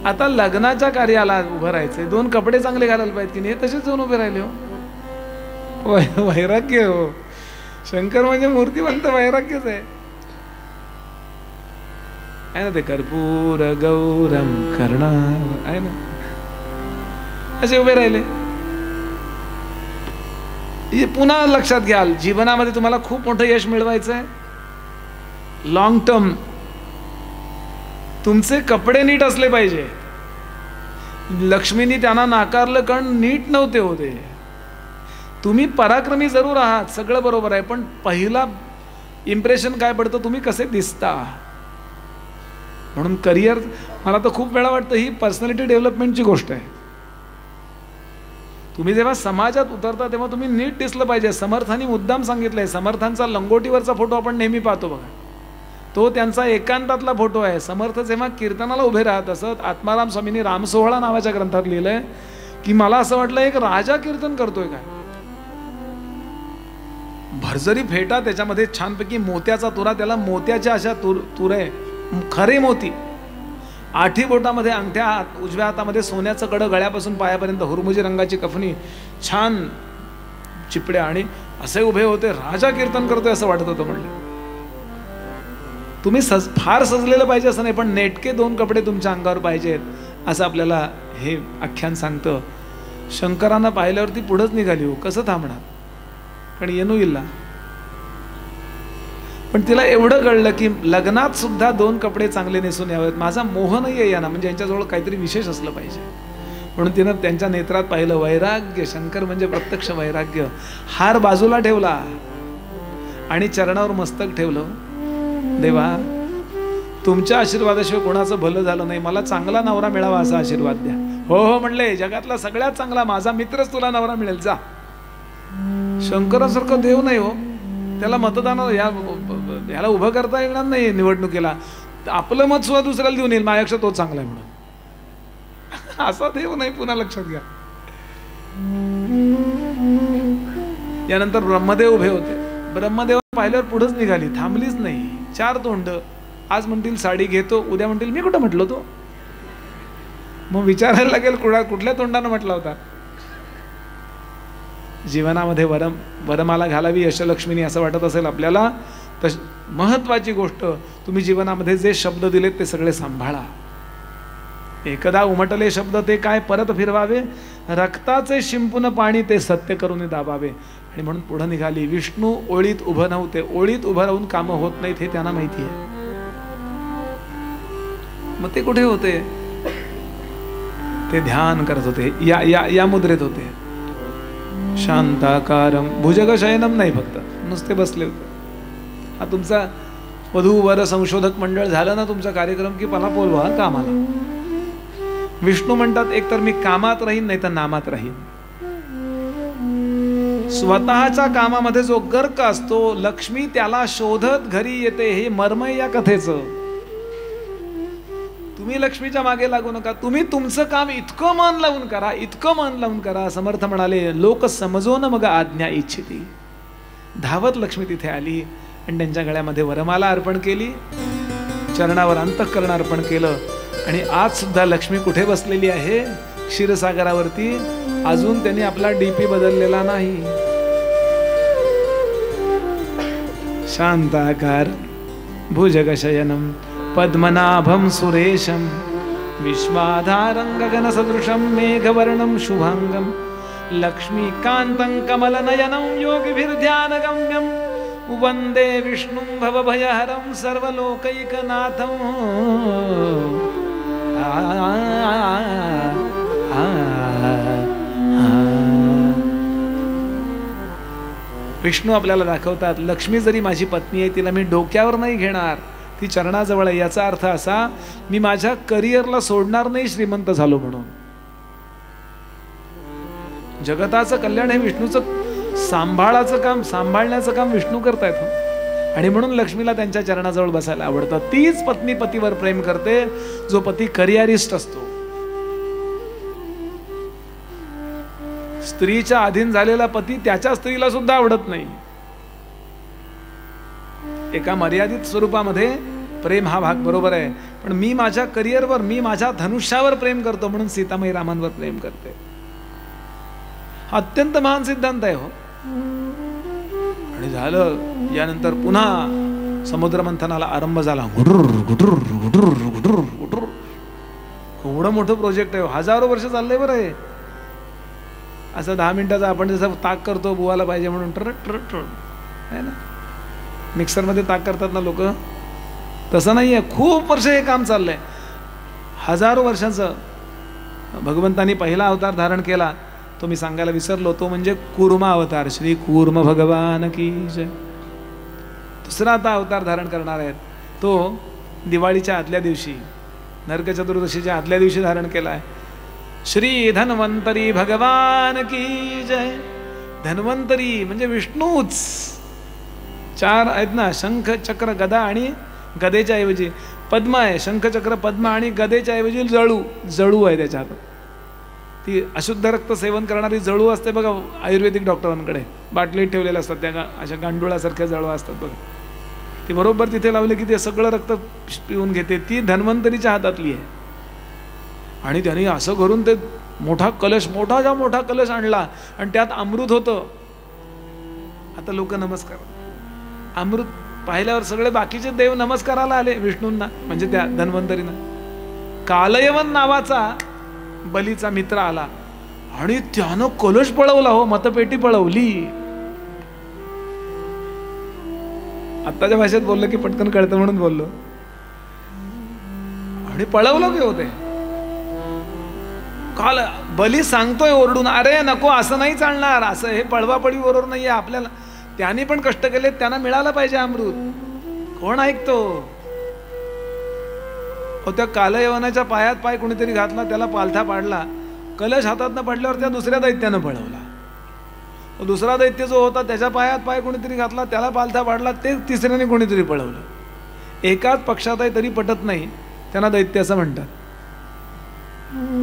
Speaker 2: आता लग्नाच्या कार्याला उभं राहायचंय, 2 कपडे चांगले घालायला पाहिजे की नाही, तसेच जाऊन उभे राहिले हो. वैराग्य हो. शंकर म्हणजे मूर्तिवंत वैराग्यच आहे ना. ते कर्पूर गौरम करणार आहे ना, असे उभे राहिले. हे पुन्हा लक्षात घ्याल, जीवनामध्ये तुम्हाला खूप मोठं यश मिळवायचंय, लॉंग टर्म, तुमचे कपडे नीट असले पाहिजे. लक्ष्मीनी त्यांना नाकारलं कारण नीट नव्हते होते. तुम्ही पराक्रमी जरूर आहात, सगळं बरोबर आहे, पण पहिला इम्प्रेशन काय पडतं, तुम्ही कसे दिसता. म्हणून करिअर, मला तर खूप वेळा वाटतं ही पर्सनॅलिटी डेव्हलपमेंटची गोष्ट आहे. तुम्ही जेव्हा समाजात उतरता तेव्हा तुम्ही नीट दिसलं पाहिजे. समर्थांनी मुद्दाम सांगितलंय, समर्थांचा लंगोटीवरचा फोटो आपण नेहमी पाहतो बघा, तो त्यांचा एकांतातला फोटो आहे. समर्थ जेव्हा कीर्तनाला उभे राहत असत, आत्माराम स्वामींनी रामसोहळा नावाच्या ग्रंथात लिहिलंय की मला असं वाटलं एक राजा कीर्तन करतोय काय. भरजरी फेटा, त्याच्यामध्ये छानपैकी मोत्याचा तुरा, त्याला मोत्याच्या अशा तुरे, खरे मोती, 8 बोटामध्ये अंगठ्या, उजव्या हातामध्ये सोन्याचं कडं, गळ्यापासून पायापर्यंत हुरमुजी रंगाची कफनी, छान चिपड्या, आणि असे उभे होते. राजा कीर्तन करतोय असं वाटत होतं. म्हणलं तुम्ही फार सजलेलं पाहिजे असं नाही, पण नेटके 2 कपडे तुमच्या अंगावर पाहिजेत असं आपल्याला हे आख्यान सांगतं. शंकरांना पाहिल्यावरती पुढंच निघाली हो, कसं थांबणार, कारण येणू इल्ला. पण तिला एवढं कळलं की लग्नात सुद्धा 2 कपडे चांगले नेसून यावेत, माझा मोह नाही आहे यांना, म्हणजे यांच्याजवळ काहीतरी विशेष असलं पाहिजे. म्हणून तिनं त्यांच्या नेत्रात पाहिलं वैराग्य. शंकर म्हणजे प्रत्यक्ष वैराग्य. हार बाजूला ठेवला आणि चरणावर मस्तक ठेवलं. देवा, तुमच्या आशीर्वादाशिवाय कोणाचं भलं झालं नाही, मला चांगला नवरा मिळावा असा आशीर्वाद द्या. हो हो म्हणले, जगातला सगळ्यात चांगला माझा मित्रच तुला नवरा मिळेल, जा. शंकरासारखं देव नाही हो, त्याला मतदान ह्याला उभं करता येणार नाही निवडणुकीला. आपलं मत सुद्धा दुसऱ्याला देऊन येईल, माझ्यापेक्षा तोच चांगला आहे म्हणून. असा देव नाही, पुन्हा लक्षात घ्या. यानंतर ब्रह्मदेव उभे होते. ब्रह्मदेव पाहिल्यावर पुढेच निघाली, थांबलीच नाही. 4 तोंड, आज म्हणतील साडी घेतो, उद्या म्हणतील मी कुठं म्हटलो तो. मग विचारायला लागेल कुठल्या तोंडानं म्हटला होता. जीवनामध्ये वरमाला घालावी यशलक्ष्मीनी असं वाटत असेल आपल्याला, तर महत्वाची गोष्ट, तुम्ही जीवनामध्ये जे शब्द दिलेत ते सगळे सांभाळा. एकदा उमटले शब्द ते काय परत फिरवावे, रक्ताचे शिंपून पाणी ते सत्य करून दाबावे. आणि म्हणून पुढे निघाली. विष्णू ओळीत उभं नव्हते, ओळीत उभं राहून कामं होत नाहीत हे त्यांना माहिती आहे. मग ते कुठे होते, ते ध्यान करत होते, या मुद्रेत होते. शांताकारम भुजगशयनम नाही, फक्त नुसते बसले होते. हा तुमचा वधूवर संशोधक मंडळ झालं ना तुमचा कार्यक्रम की मला बोलवा कामाला. विष्णू म्हणतात एकतर मी कामात राहीन नाही तर नामात राहीन. स्वतःच्या कामामध्ये जो गर्क असतो, लक्ष्मी त्याला शोधत घरी येते. हे मर्म या कथेचं. तुम्ही लक्ष्मीच्या मागे लागू नका, तुम्ही तुमचं काम इतकं मन लावून करा, इतकं मन लावून करा. समर्थ म्हणाले, लोक समजून मग आज्ञा इच्छिती. धावत लक्ष्मी तिथे आली आणि त्यांच्या गळ्यामध्ये वरमाला अर्पण केली, चरणावर अंतःकरण अर्पण केलं. आणि आज सुद्धा लक्ष्मी कुठे बसलेली आहे? क्षीरसागरावरती. अजून त्यांनी आपला डीपी बदललेला नाही. शांताकार भुजगशयनं पद्मनाभं सुरेशं विश्वाधारं गगनसदृशं मेघवर्णं शुभांगं लक्ष्मीकान्तं कमलनयनं योगिभिर्ध्यानगम्यं वन्दे विष्णुं भवभयहरं सर्वलोकैकनाथं. विष्णू आपल्याला दाखवतात, लक्ष्मी जरी माझी पत्नी आहे, तिला मी डोक्यावर नाही घेणार, ती चरणाजवळ आहे. याचा अर्थ असा, मी माझ्या करिअरला सोडणार नाही श्रीमंत झालो म्हणून. जगताचं कल्याण हे विष्णूचं सांभाळण्याचं काम विष्णू करतायत. आणि म्हणून लक्ष्मीला त्यांच्या चरणाजवळ बसायला आवडतं. तीच पत्नी पतीवर प्रेम करते जो पती करिअरिस्ट असतो. स्त्रीच्या अधीन झालेला पती त्याच्या स्त्रीला सुद्धा आवडत नाही. एका मर्यादित स्वरूपामध्ये प्रेम हा भाग बरोबर आहे, पण मी माझ्या करिअरवर, मी माझ्या धनुष्यावर प्रेम करतो म्हणून सीतामाई रामांवर प्रेम करते. हा अत्यंत महान सिद्धांत आहे हो. आणि झालं यानंतर पुन्हा समुद्र मंथनाला आरंभ झाला. एवढं मोठं प्रोजेक्ट आहे, हजारो वर्ष चाललंय बरं आहे. असं 10 मिनिटाचा आपण जसं ताक करतो बुवाला पाहिजे म्हणून ट्र आहे ना, मिक्सरमध्ये ताक करतात ना लोक, तसं नाही आहे. खूप वर्ष हे काम चाललंय, हजारो वर्षाचं. भगवंतानी पहिला अवतार धारण केला तो मी सांगायला विसरलो, तो म्हणजे कूर्मा अवतार. श्री कूर्म भगवान की जय. दुसरा आता अवतार धारण करणार आहेत, तो दिवाळीच्या आदल्या दिवशी, नरक चतुर्दशीच्या आदल्या दिवशी धारण केला आहे. श्री धन्वंतरी भगवान की जय. धन्वंतरी म्हणजे विष्णूच. 4 आहेत ना, शंख चक्र गदा, आणि गदेच्या ऐवजी पद्म आहे. शंख चक्र पद्म आणि गदेच्या ऐवजी जळू आहे त्याच्यात. ती अशुद्ध रक्त सेवन करणारी जळू असते बघा आयुर्वेदिक डॉक्टरांकडे, बाटलीत ठेवलेल्या असतात त्या, अशा गांडुळासारख्या जळू असतात बघा. ती बरोबर तिथे लावली की ते सगळं रक्त पिऊन घेते. ती धन्वंतरीच्या हातातली आहे. आणि त्यांनी असं करून ते मोठा कलश आणला आणि त्यात अमृत होतं. आता लोक नमस्कार, अमृत पाहिल्यावर सगळे बाकीचे देव नमस्काराला आले विष्णूंना, म्हणजे त्या धन्वंतरींना. कालयवन नावाचा बलीचा मित्र आला आणि त्यानं कलश पळवला हो, मतपेटी पळवली. आत्ताच्या भाषेत बोललं की पटकन कळतं म्हणून बोललो. आणि पळवलं की होते. काल बली सांगतोय ओरडून, अरे नको, असं नाही चालणार, असं हे पळवापळी बरोबर नाहीये आपल्याला. त्यांनी पण कष्ट केले, त्यांना मिळालं पाहिजे अमृत. कोण ऐकतो? त्या कालयवनाच्या पायात पाय कोणीतरी घातला, त्याला पालथा पाडला. कलश हातात पडल्यावर त्या दुसऱ्या दैत्यानं पळवला. दुसरा दैत्य जो होता त्याच्या पायात पाय कोणीतरी घातला, त्याला पालथा पाडला. ते तिसऱ्याने कोणीतरी पळवलं. एकाच पक्षात आहे तरी पटत नाही, त्यांना दैत्य असं म्हणतात.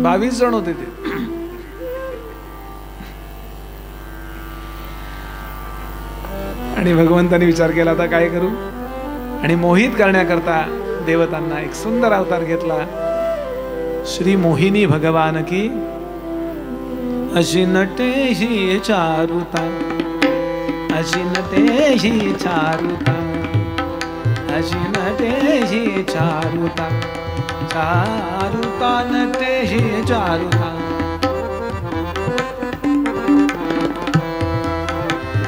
Speaker 2: 22 जण होते ते. आणि भगवंतानी विचार केला आता काय करू, आणि मोहित करण्याकरता देवतांना एक सुंदर अवतार घेतला. श्री मोहिनी भगवान की. अशी नटे ही चारुता, अशी नटे ही चारुता, अशी नटे ही चारुता, चारुता नटे ही चारुता.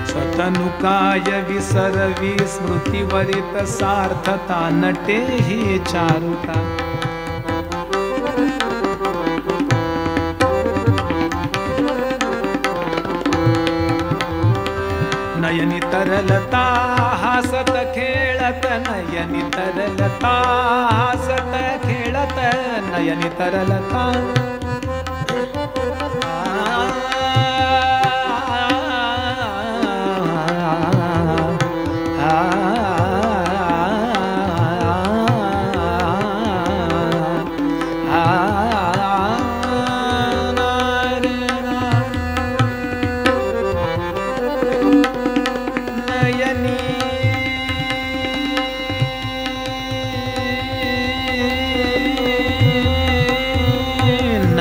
Speaker 2: स्वतनुकाय विसरवी स्मृतिवरित सार्थता नटे ही चारुता. नयनी तरलता हसत खेळत, नयनी तरलता हसत खेळत, नयनी तरलता.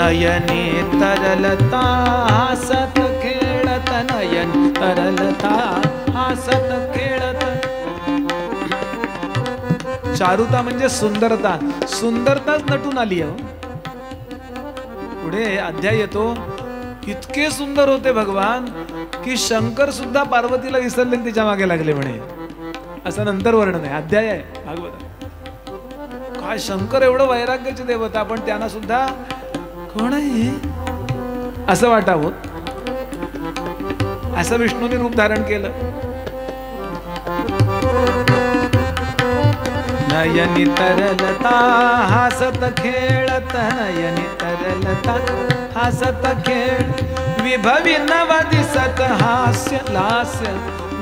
Speaker 2: नयने तरलता हसत खेळत, नयन तरलता हसत खेळत. चारुता म्हणजे सुंदरता, सुंदरताच नटून आली आहे. पुढे अध्याय येतो, इतके सुंदर होते भगवान की शंकर सुद्धा पार्वतीला विसरले तिच्या मागे लागले म्हणे. असं नंतर वर्णन आहे, अध्याय आहे भागवत. काय शंकर एवढं वैराग्याचे देवता, पण त्यांना सुद्धा कोण आहे असं वाटावं, असं विष्णूने रूप धारण केलं. नयनी तरलता हसत खेळत, नयनी तरलता हसत खेळ. विभवी नव दिसत हास्य लास्य,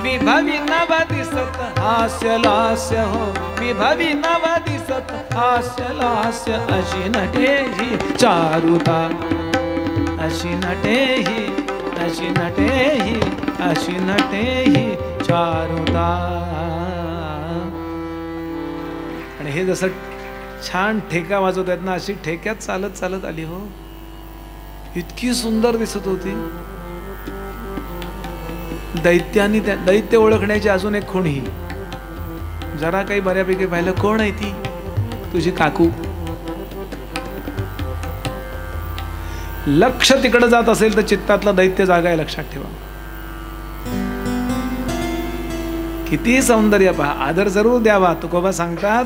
Speaker 2: विभवी नव दिसत हास्य लास्य हो, विभवी नव दिसत हास्य लास्य. अशी नटे ही चारुता, अशी नटे ही, अशी नटे ही, अशी नटे ही चारुता. आणि हे जसं छान ठेका वाजवत आहेत ना, अशी ठेक्यात चालत चालत आली हो. इतकी सुंदर दिसत होती. दैत्यानी दैत्य ओळखण्याची अजून एक खूण ही, जरा काही बऱ्यापैकी पाहिलं, कोण आहे ती? तुझी काकू. लक्ष तिकडे जात असेल तर चित्तातलं दैत्य जागा आहे, लक्षात ठेवा. किती सौंदर्य पहा. आदर जरूर द्यावा. तुकोबा सांगतात,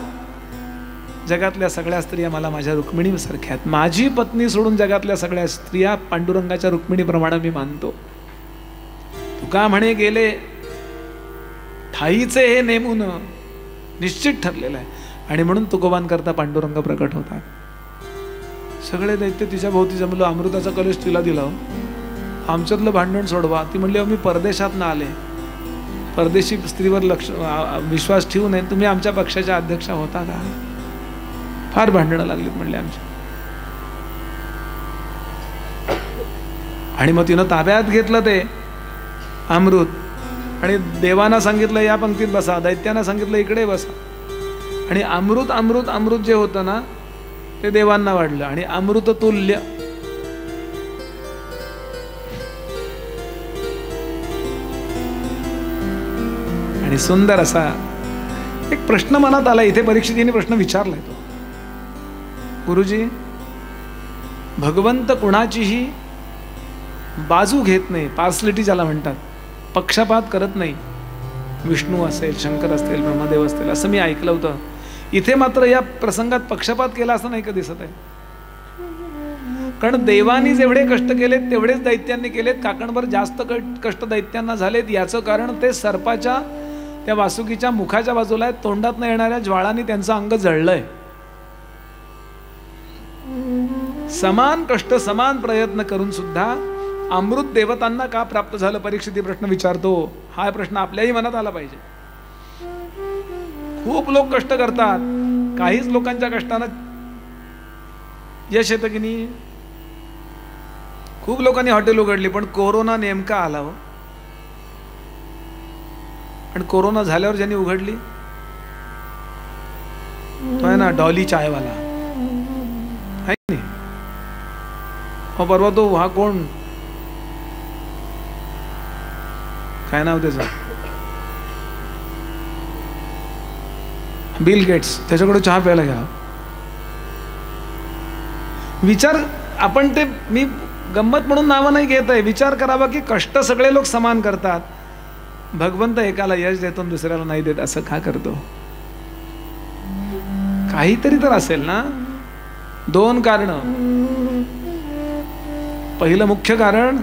Speaker 2: जगातल्या सगळ्या स्त्रिया मला माझ्या रुक्मिणी सारख्या आहेत. माझी पत्नी सोडून जगातल्या सगळ्या स्त्रिया पांडुरंगाच्या रुक्मिणीप्रमाणे मी मानतो. तुका म्हणे गेले ठाईचे हे नेमून निश्चित ठरलेलं आहे. आणि म्हणून तुकोबांकरता पांडुरंग प्रकट होता. सगळे दैत्य तिच्या भोवती जमलो. अमृताचा कलश तिला दिला. आमच्यातलं भांडण सोडवा. ती म्हणली, मी परदेशात ना आले, परदेशी स्त्रीवर विश्वास ठेवू नये. तुम्ही आमच्या पक्षाच्या अध्यक्षा होता का? फार भांडणं लागलीत म्हणले आमची. आणि मग तिनं ताब्यात घेतलं ते अमृत आणि देवांना सांगितलं या पंक्तीत बसा, दैत्यांना सांगितलं इकडे बसा. आणि अमृत अमृत अमृत जे होतं ना ते देवांना वाढलं. आणि अमृत तुल्य आणि सुंदर असा एक प्रश्न मनात आला. इथे परीक्षितीने प्रश्न विचारलाय तो, गुरुजी, भगवंत कुणाचीही बाजू घेत नाही, पार्सलिटी ज्याला म्हणतात, पक्षपात करत नाही. विष्णू असेल, शंकर असतील, ब्रह्मदेव असतील, असं मी ऐकलं होतं. इथे मात्र या प्रसंगात पक्षपात केला असं नाही का दिसत आहे. कारण देवानी जेवढे कष्ट केलेत तेवढेच दैत्यांनी केलेत. काकणभर जास्त कष्ट दैत्यांना झालेत. याचं कारण ते सर्पाच्या त्या वासुकीच्या मुखाच्या बाजूला आहे. तोंडातनं येणाऱ्या ज्वाळांनी त्यांचं अंग जळलंय. समान कष्ट समान प्रयत्न करून सुद्धा अमृत देवतांना का प्राप्त झालं, परीक्षिती प्रश्न विचारतो. हा प्रश्न आपल्याही मनात आला पाहिजे. खूप लोक कष्ट करतात, काहीच लोकांच्या कष्टानं यश येतं की नाही. खूप लोकांनी हॉटेल उघडली, पण कोरोना नेमका आला हो. आणि कोरोना झाल्यावर ज्यांनी उघडली तो आहे ना डॉली चायवाला, आहे की नाही. परवा तो हा कोण, काय नाव त्याचं, बिल गेट्स, त्याच्याकडे चहा प्यायला घ्या. विचार, आपण ते मी गंमत म्हणून नावं नाही घेत आहे. विचार करावा की कष्ट सगळे लोक समान करतात. भगवंत एकाला यश देतो दुसऱ्याला नाही देत, असं का करतो? काहीतरी तर असेल ना. दोन कारण. पहिलं मुख्य कारण,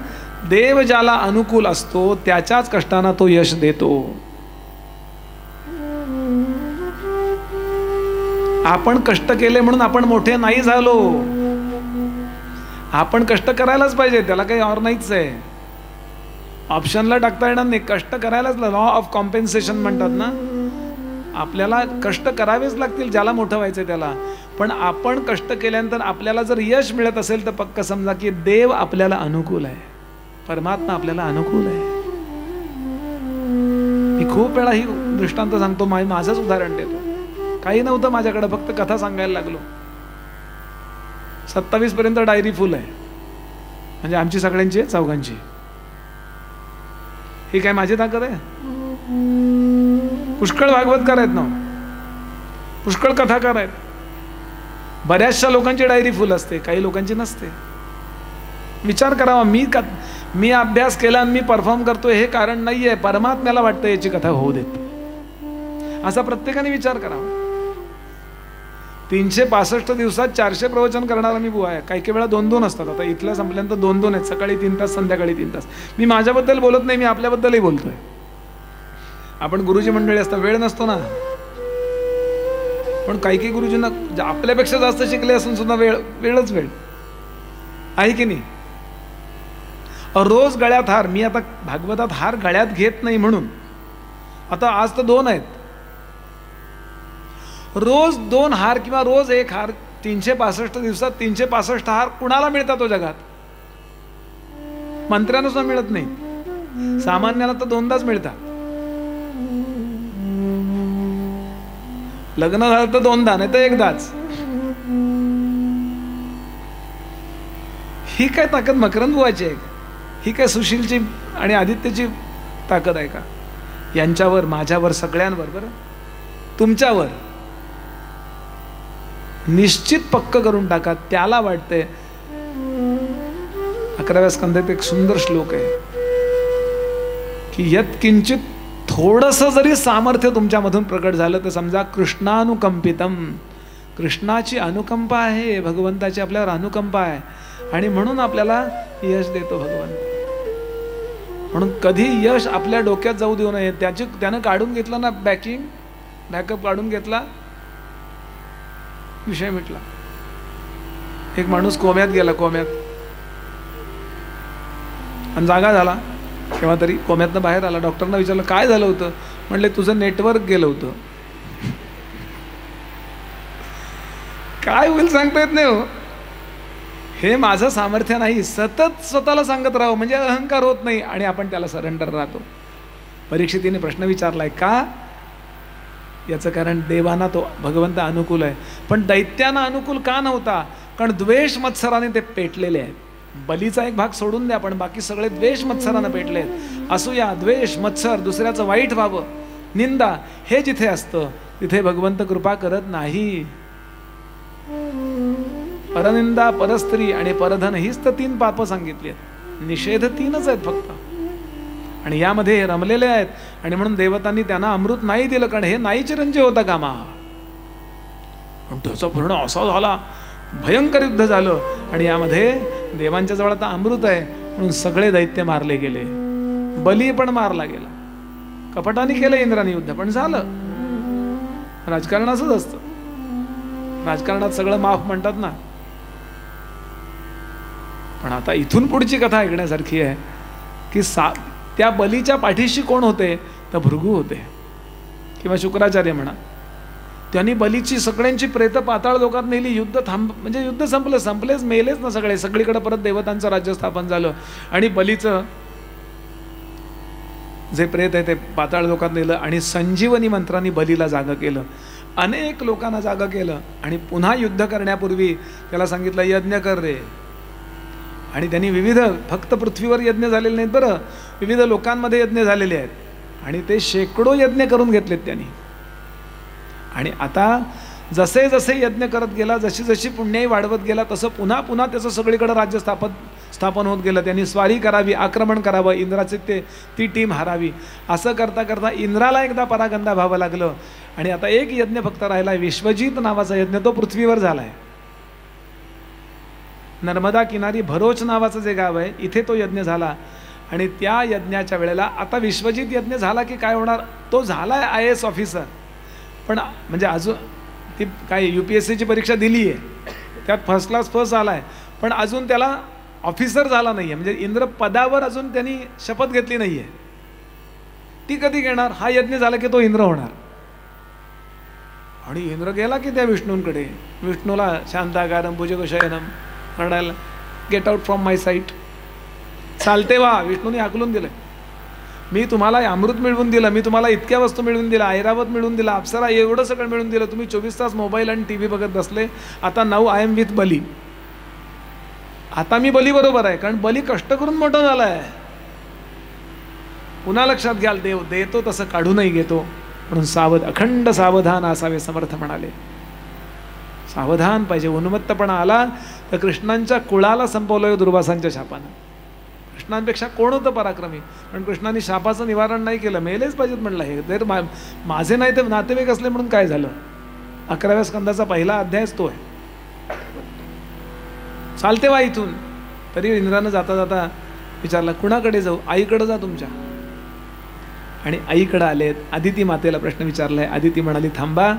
Speaker 2: देव ज्याला अनुकूल असतो त्याच्याच कष्टांना तो यश देतो. आपण कष्ट केले म्हणून आपण मोठे नाही झालो. आपण कष्ट करायलाच पाहिजे, त्याला काही और नाहीच आहे. ऑप्शनला टाकता येणार नाही, कष्ट करायलाच. लॉ ऑफ कॉम्पेन्सेशन म्हणतात ना, आपल्याला कष्ट करावेच लागतील ज्याला मोठं व्हायचंय त्याला. पण आपण कष्ट केल्यानंतर आपल्याला जर यश मिळत असेल तर पक्क समजा की देव आपल्याला अनुकूल आहे, परमात्मा आपल्याला अनुकूल आहे. मी खूप वेळा ही दृष्टांत सांगतो, माझंच उदाहरण देतो. काही नव्हतं माझ्याकडे, फक्त कथा सांगायला लागलो. 27पर्यंत डायरी फुल आहे, म्हणजे आमची सगळ्यांची चौघांची. ही काय माझी ताकद आहे? पुष्कळ भागवतकार आहेत ना, पुष्कळ कथाकार आहेत. बऱ्याचशा लोकांची डायरी फुल असते, काही लोकांची नसते. विचार करावा. मी अभ्यास केला आणि मी परफॉर्म करतोय हे कारण नाही आहे, परमात्म्याला वाटतं याची कथा होऊ देत, असा प्रत्येकाने विचार करावा. 365 दिवसात 400 प्रवचन करणारा मी बुवा आहे. काही वेळा 2-2 असतात. आता इथल्या संपल्यानंतर 2-2 आहेत, सकाळी 3 तास, संध्याकाळी 3 तास. मी माझ्याबद्दल बोलत नाही, मी आपल्याबद्दलही बोलतोय. आपण गुरुजी मंडळी असतात, वेळ नसतो ना. पण काही गुरुजींना आपल्यापेक्षा जास्त शिकले असून सुद्धा वेळच वेळ आहे की नाही. रोज गळ्यात हार. मी आता भागवतात हार गळ्यात घेत नाही म्हणून आता आज तर 2 आहेत. रोज 2 हार किंवा रोज 1 हार 365 दिवसात 365 हार कुणाला मिळतात हो जगात? मंत्र्यांना सुद्धा मिळत नाही. सामान्याला तर 2दाच मिळतात. लग्न झालं तर 2दा, नाही तर 1दाच. ही काय ताकद मकरंद बुवाची आहे? ही काय सुशीलची आणि आदित्यची ताकद आहे का? यांच्यावर, माझ्यावर, सगळ्यांवर, बरं तुमच्यावर निश्चित पक्क करून टाका. त्याला वाटतंय. 11व्या स्कंदात एक सुंदर श्लोक आहे की यत् किंचित थोडंसं जरी सामर्थ्य तुमच्यामधून प्रकट झालं तर समजा कृष्णानुकंपितम. कृष्णाची अनुकंपा आहे, भगवंताची आपल्यावर अनुकंपा आहे आणि म्हणून आपल्याला यश देतो भगवंत. म्हणून कधी यश आपल्या डोक्यात जाऊ देऊ नये. त्यानं काढून घेतलं ना, बॅकअप काढून घेतला, विषय मिटला. एक माणूस कोम्यात गेला, कोम्यात, आणि जागा झाला. केव्हा तरी कोम्यातनं बाहेर आला. डॉक्टरना विचारलं काय झालं होतं? म्हणले तुझं नेटवर्क गेलं होतं. काय होईल सांगता येत नाही हो. हे माझं सामर्थ्य नाही, सतत स्वतःला सांगत राहावं म्हणजे अहंकार होत नाही आणि आपण त्याला सरेंडर राहतो. परीक्षितीने प्रश्न विचारलाय का? याचं कारण देवांना तो भगवंत अनुकूल आहे, पण दैत्यांना अनुकूल का नव्हता? कारण द्वेष मत्सराने ते पेटलेले आहेत. बलीचा एक भाग सोडून द्या, पण बाकी सगळे द्वेष मत्सराने पेटले आहेत. असूया, द्वेष, मत्सर, दुसऱ्याचं वाईट व्हावं, निंदा, हे जिथे असतं तिथे भगवंत कृपा करत नाही. परनिंदा, परस्त्री आणि परधन हीच तर 3 पापं सांगितली आहेत. निषेध 3च आहेत फक्त, आणि यामध्ये रमलेले आहेत. आणि म्हणून देवतांनी त्यांना अमृत नाही दिलं, कारण हे नाही चिरंजीव होता कामा. पण त्याचा पूर्ण असा झाला, भयंकर युद्ध झालं. आणि यामध्ये देवांच्या जवळ आता अमृत आहे म्हणून सगळे दैत्य मारले गेले. बली पण मारला गेला. कपटाने केलं इंद्राने युद्ध, पण झालं. राजकारण असंच असतं. राजकारणात सगळं माफ म्हणतात ना. पण आता इथून पुढची कथा ऐकण्यासारखी आहे की त्या बलीच्या पाठीशी कोण होते? तर भृगू होते किंवा शुक्राचार्य म्हणा. त्यांनी बलीची सगळ्यांची प्रेत पाताळ लोकात नेली. युद्ध म्हणजे युद्ध संपलेच, मेलेच ना सगळे. सगळीकडे परत देवतांचं राज्य स्थापन झालं आणि बलीचं जे प्रेत आहे ते पाताळ लोकात नेलं आणि संजीवनी मंत्रांनी बलीला जागं केलं. अनेक लोकांना जागं केलं आणि पुन्हा युद्ध करण्यापूर्वी त्याला सांगितलं यज्ञ कर रे. आणि त्यांनी विविध, फक्त पृथ्वीवर यज्ञ झालेले नाहीत बरं, विविध लोकांमध्ये यज्ञ झालेले आहेत आणि ते शेकडो यज्ञ करून घेतलेत त्यांनी. आणि आता जसे जसे यज्ञ करत गेला, जशी जशी पुण्याई वाढवत गेला, तसं पुन्हा पुन्हा त्याचं सगळीकडे राज्य स्थापन होत गेलं. त्यांनी स्वारी करावी, आक्रमण करावं, इंद्राचे ती टीम हारावी. असं करता करता इंद्राला एकदा परागंदा व्हावं लागलं. आणि आता एक यज्ञ फक्त राहिला आहे, विश्वजित नावाचा यज्ञ. तो पृथ्वीवर झाला आहे. नर्मदा किनारी भरोच नावाचं जे गाव आहे, इथे तो यज्ञ झाला. आणि त्या यज्ञाच्या वेळेला आता विश्वजित यज्ञ झाला की काय होणार? तो झाला आहे IAS ऑफिसर, पण म्हणजे अजून ती काय UPSCची परीक्षा दिली आहे, त्यात फर्स्ट क्लास फर्स्ट झाला आहे, पण अजून त्याला ऑफिसर झाला नाही आहे. म्हणजे इंद्र पदावर अजून त्यांनी शपथ घेतली नाही आहे. ती कधी घेणार? हा यज्ञ झाला की तो इंद्र होणार. आणि इंद्र गेला की त्या विष्णूंकडे. विष्णूला शांताकारम भुजगशयनम म्हणायला, get out from my site. चालते वा. विष्णूने हाकलून दिलं. मी तुम्हाला अमृत मिळवून दिलं, मी तुम्हाला इतक्या वस्तू मिळवून दिल्या, ऐरावत मिळवून दिला, अप्सरा एवढं सगळं मिळवून दिलं. तुम्ही 24 तास मोबाईल आणि TV बघत बसले. आता नाऊ आय एम विथ बली. आता मी बली बरोबर आहे, कारण बली कष्ट करून मोठा झालाय. पुन्हा लक्षात घ्याल, देव देतो तसं काढूनही घेतो. म्हणून सावध, अखंड सावधान असावे समर्थ म्हणाले. सावधान पाहिजे. उन्मत्तपणा आला तर कृष्णांच्या कुळाला संपवलं दुर्वासांच्या शापानं. कृष्णांपेक्षा कोण होतं पराक्रमी? पण कृष्णांनी शापाचं निवारण नाही केलं, मेलेच पाहिजेत म्हणलं. हे जर माझे नाही तर नातेवाईक असले म्हणून काय झालं? 11व्या स्कंदाचा पहिला अध्यायच तो आहे. चालते वा इथून. तरी इंद्रानं जाता जाता विचारलं, कुणाकडे जाऊ? आईकडे जा तुमच्या. आणि आईकडे आलेत. आदिती मातेला प्रश्न विचारलाय. आदिती म्हणाली, थांबा,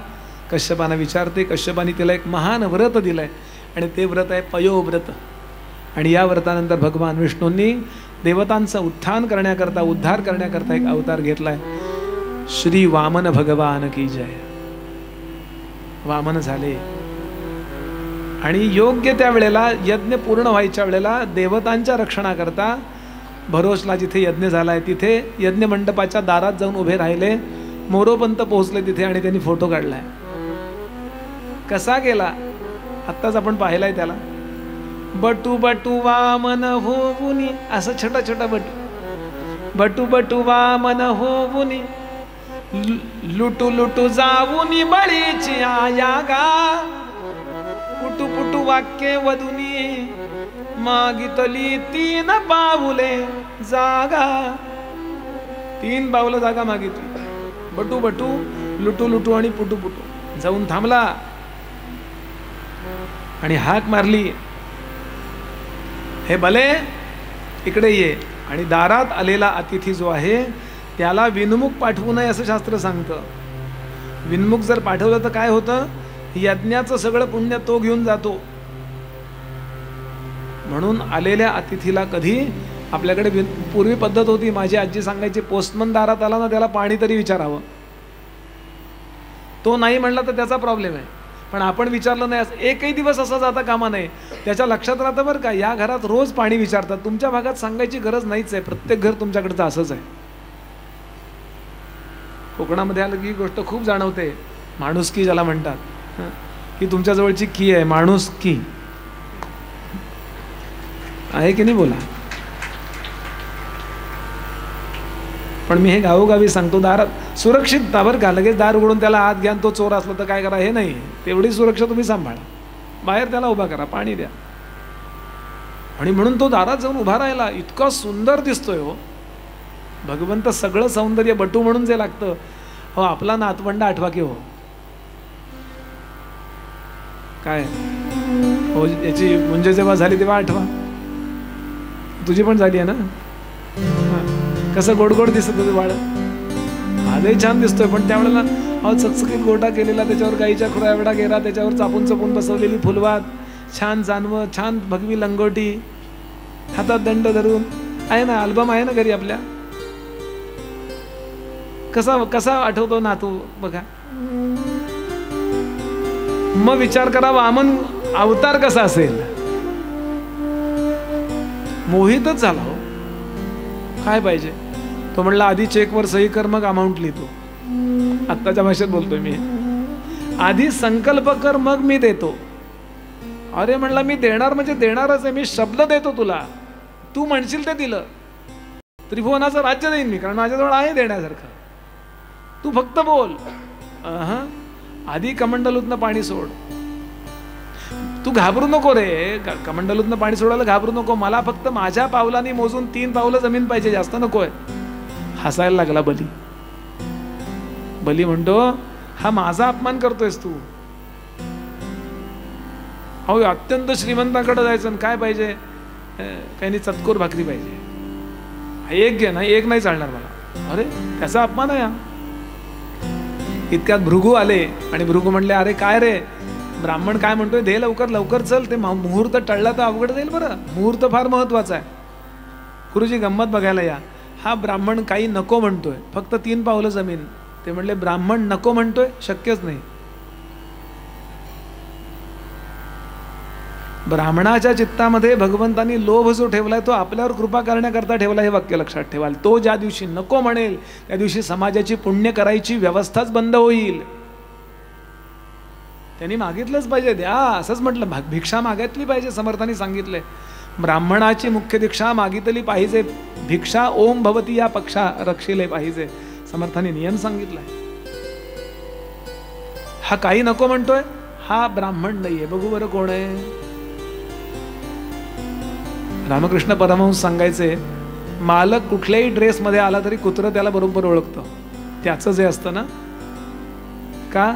Speaker 2: कश्यपानं विचारते. कश्यपाने तिला एक महान व्रत दिलंय आणि ते व्रत आहे पयोव्रत. आणि या व्रतानंतर भगवान विष्णूंनी देवतांचं उत्थान करण्याकरता, उद्धार करण्याकरता एक अवतार घेतलाय. श्री वामन भगवान की जय. वामन झाले आणि योग्य त्या वेळेला यज्ञ पूर्ण व्हायच्या वेळेला देवतांच्या रक्षणाकरता भरोसला जिथे यज्ञ झालाय तिथे यज्ञ मंडपाच्या दारात जाऊन उभे राहिले. मोरोपंत पोहोचले तिथे आणि त्यांनी फोटो काढलाय. कसा गेला आत्ताच आपण पाहिलाय त्याला. बटू बटू वामन होऊनी, असं छोटा छोटा बटू. बटू बटू वामन होऊनी, लुटू लुटू जाऊनी बळीची आया गा. पुटू पुटू वाक्य वदुनी, मागितली 3 पाऊले जागा. 3 पावलं जागा मागितली. बटू बटू, लुटू लुटू आणि पुटू पुटू. जाऊन थांबला आणि हाक मारली, हे भले इकडे ये. आणि दारात आलेला अतिथी जो आहे त्याला विनमुख पाठवू नये असं शास्त्र सांगतं. विनमुख जर पाठवलं तर काय होतं? यज्ञाचं सगळं पुण्य तो घेऊन जातो. म्हणून आलेल्या अतिथीला कधी आपल्याकडे पूर्वी पद्धत होती, माझी आजी सांगायची, पोस्टमन दारात आला ना त्याला पाणी तरी विचारावं. तो नाही म्हणला तर त्याचा प्रॉब्लेम आहे, पण आपण विचारलं नाही एकही दिवस असा जाता कामा नये. त्याच्या लक्षात राहतं बरं का, या घरात रोज पाणी विचारतात. तुमच्या भागात सांगायची गरज नाहीच आहे, प्रत्येक घर तुमच्याकडचं असंच आहे. कोकणामध्ये आलं की गोष्ट खूप जाणवते. माणुसकी ज्याला म्हणतात, ही तुमच्या जवळची की आहे. माणुसकी आहे की नाही बोला. पण मी हे गावोगावी सांगतो, दारात सुरक्षितता बरं का. लगेच दार उघडून त्याला हात घ्या, तो चोर असला तर काय करा हे नाही. तेवढी सुरक्षा तुम्ही सांभाळा. बाहेर त्याला उभा करा, पाणी द्या. आणि म्हणून तो दारात जाऊन उभा राहिला. इतका सुंदर दिसतोय हो भगवंत. सगळं सौंदर्य बटू म्हणून जे लागतं. हो आपला नातवंड आठवा की हो. काय हो याची मुंजे जेव्हा झाली तेव्हा आठवा. तुझी पण झाली आहे ना. कसं गोड गोड दिसत होतं बाळ. आजही छान दिसतोय, पण त्यावेळेला अहो चकचकीत गोटा केलेला, त्याच्यावर गाईच्या खुरा एवढा गेला, त्याच्यावर चापून चपून बसवलेली फुलवात, छान जानवं, छान भगवी लंगोटी, हातात दंड धरून आहे ना. अल्बम आहे ना घरी आपल्या. कसा आठवतो नातू बघा. मग विचार करा वामन अवतार कसा असेल. मोहितच झाला हो. काय पाहिजे तो म्हणला, आधी चेकवर सही कर मग अमाऊंट लिहितो. आत्ताच्या भाषेत बोलतोय मी. आधी संकल्प कर मग मी देतो. अरे म्हणला मी देणार म्हणजे देणारच आहे. मी शब्द देतो तुला, तू म्हणशील ते दिलं. त्रिभुवनाचं राज्य देईन मी, कारण माझ्याजवळ आहे देण्यासारखं. तू फक्त बोल. आधी कमंडलूतनं पाणी सोड. तू घाबरू नको रे. कमंडलूतनं पाणी सोडायला घाबरू नको. मला फक्त माझ्या पावलांनी मोजून 3 पावलं जमीन पाहिजे, जास्त नकोय. हसायला लागला बली. बली म्हणतो, हा माझा अपमान करतोयस तू. अहो अत्यंत श्रीमंताकडे जायचं, काय पाहिजे? काही नाही, चतकोर भाकरी पाहिजे. एक घे ना, एक नाही चालणार मला. अरे त्याचा अपमान आहे हा. इतक्यात भृगू आले आणि भृगू म्हणले, अरे काय रे ब्राह्मण काय म्हणतोय, दे लवकर लवकर चल. ते मुहूर्त टळला तर अवघड जाईल बरं. मुहूर्त फार महत्वाचा आहे. गुरुजी गंमत बघायला या. हा ब्राह्मण काही नको म्हणतोय, फक्त 3 पावलं जमीन. ते म्हणले ब्राह्मण नको म्हणतोय, शक्यच नाही. ब्राह्मणाच्या चित्तामध्ये भगवंतांनी लोभ जो ठेवलाय तो आपल्यावर कृपा करण्याकरता ठेवला. हे वाक्य लक्षात ठेवाल. तो ज्या दिवशी नको म्हणेल त्या दिवशी समाजाची पुण्य करायची व्यवस्थाच बंद होईल. त्यांनी मागितलंच पाहिजे, द्या असंच म्हटलं. भिक्षा मागितली पाहिजे. समर्थांनी सांगितलंय ब्राह्मणाची मुख्य दीक्षा मागितली पाहिजे, भिक्षा ओम भवती या पक्षा रक्षिले पाहिजे, समर्थाने नियम सांगितलाय. हा काही नको म्हणतोय, हा ब्राह्मण नाहीये. बघू बरं कोण आहे. रामकृष्ण परमहंस सांगायचे, मालक कुठल्याही ड्रेसमध्ये आला तरी कुत्रं त्याला बरोबर ओळखतं. त्याचं जे असतं ना, का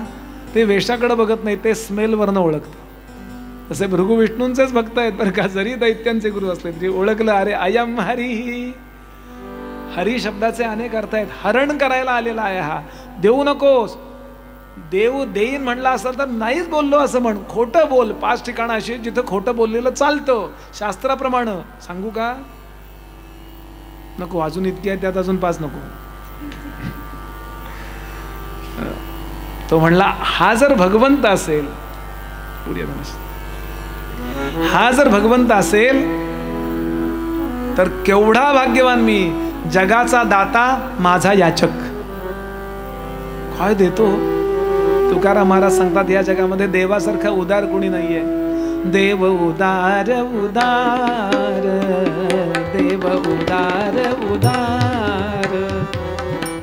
Speaker 2: ते वेशाकडे बघत नाही, ते स्मेलवरनं ओळखतं. तसे भृगु विष्णूंचेच भक्त आहेत बरं का, जरी दैत्यांचे गुरु असले तरी ओळखलं, अरे अयम हरी. हरी शब्दाचे अनेक अर्थ आहेत. हरण करायला आलेला आहे हा. देऊ नकोस, देव देईन म्हणला असेल तर नाहीच बोललो असं म्हण. खोटं बोल. 5 ठिकाणं अशी जिथं खोटं बोललेलं चालतं शास्त्राप्रमाणे. सांगू का? नको, अजून इतकी आहे त्यात अजून 5 नको. तो म्हणला हा जर भगवंत असेल, हा जर भगवंत असेल तर केवढा भाग्यवान मी, जगाचा दाता माझा याचक. काय देतो. तुकाराम महाराज सांगतात, या जगामध्ये देवासारखा उदार कोणी नाहीये. देव उदार उदार, देव उदार उदार,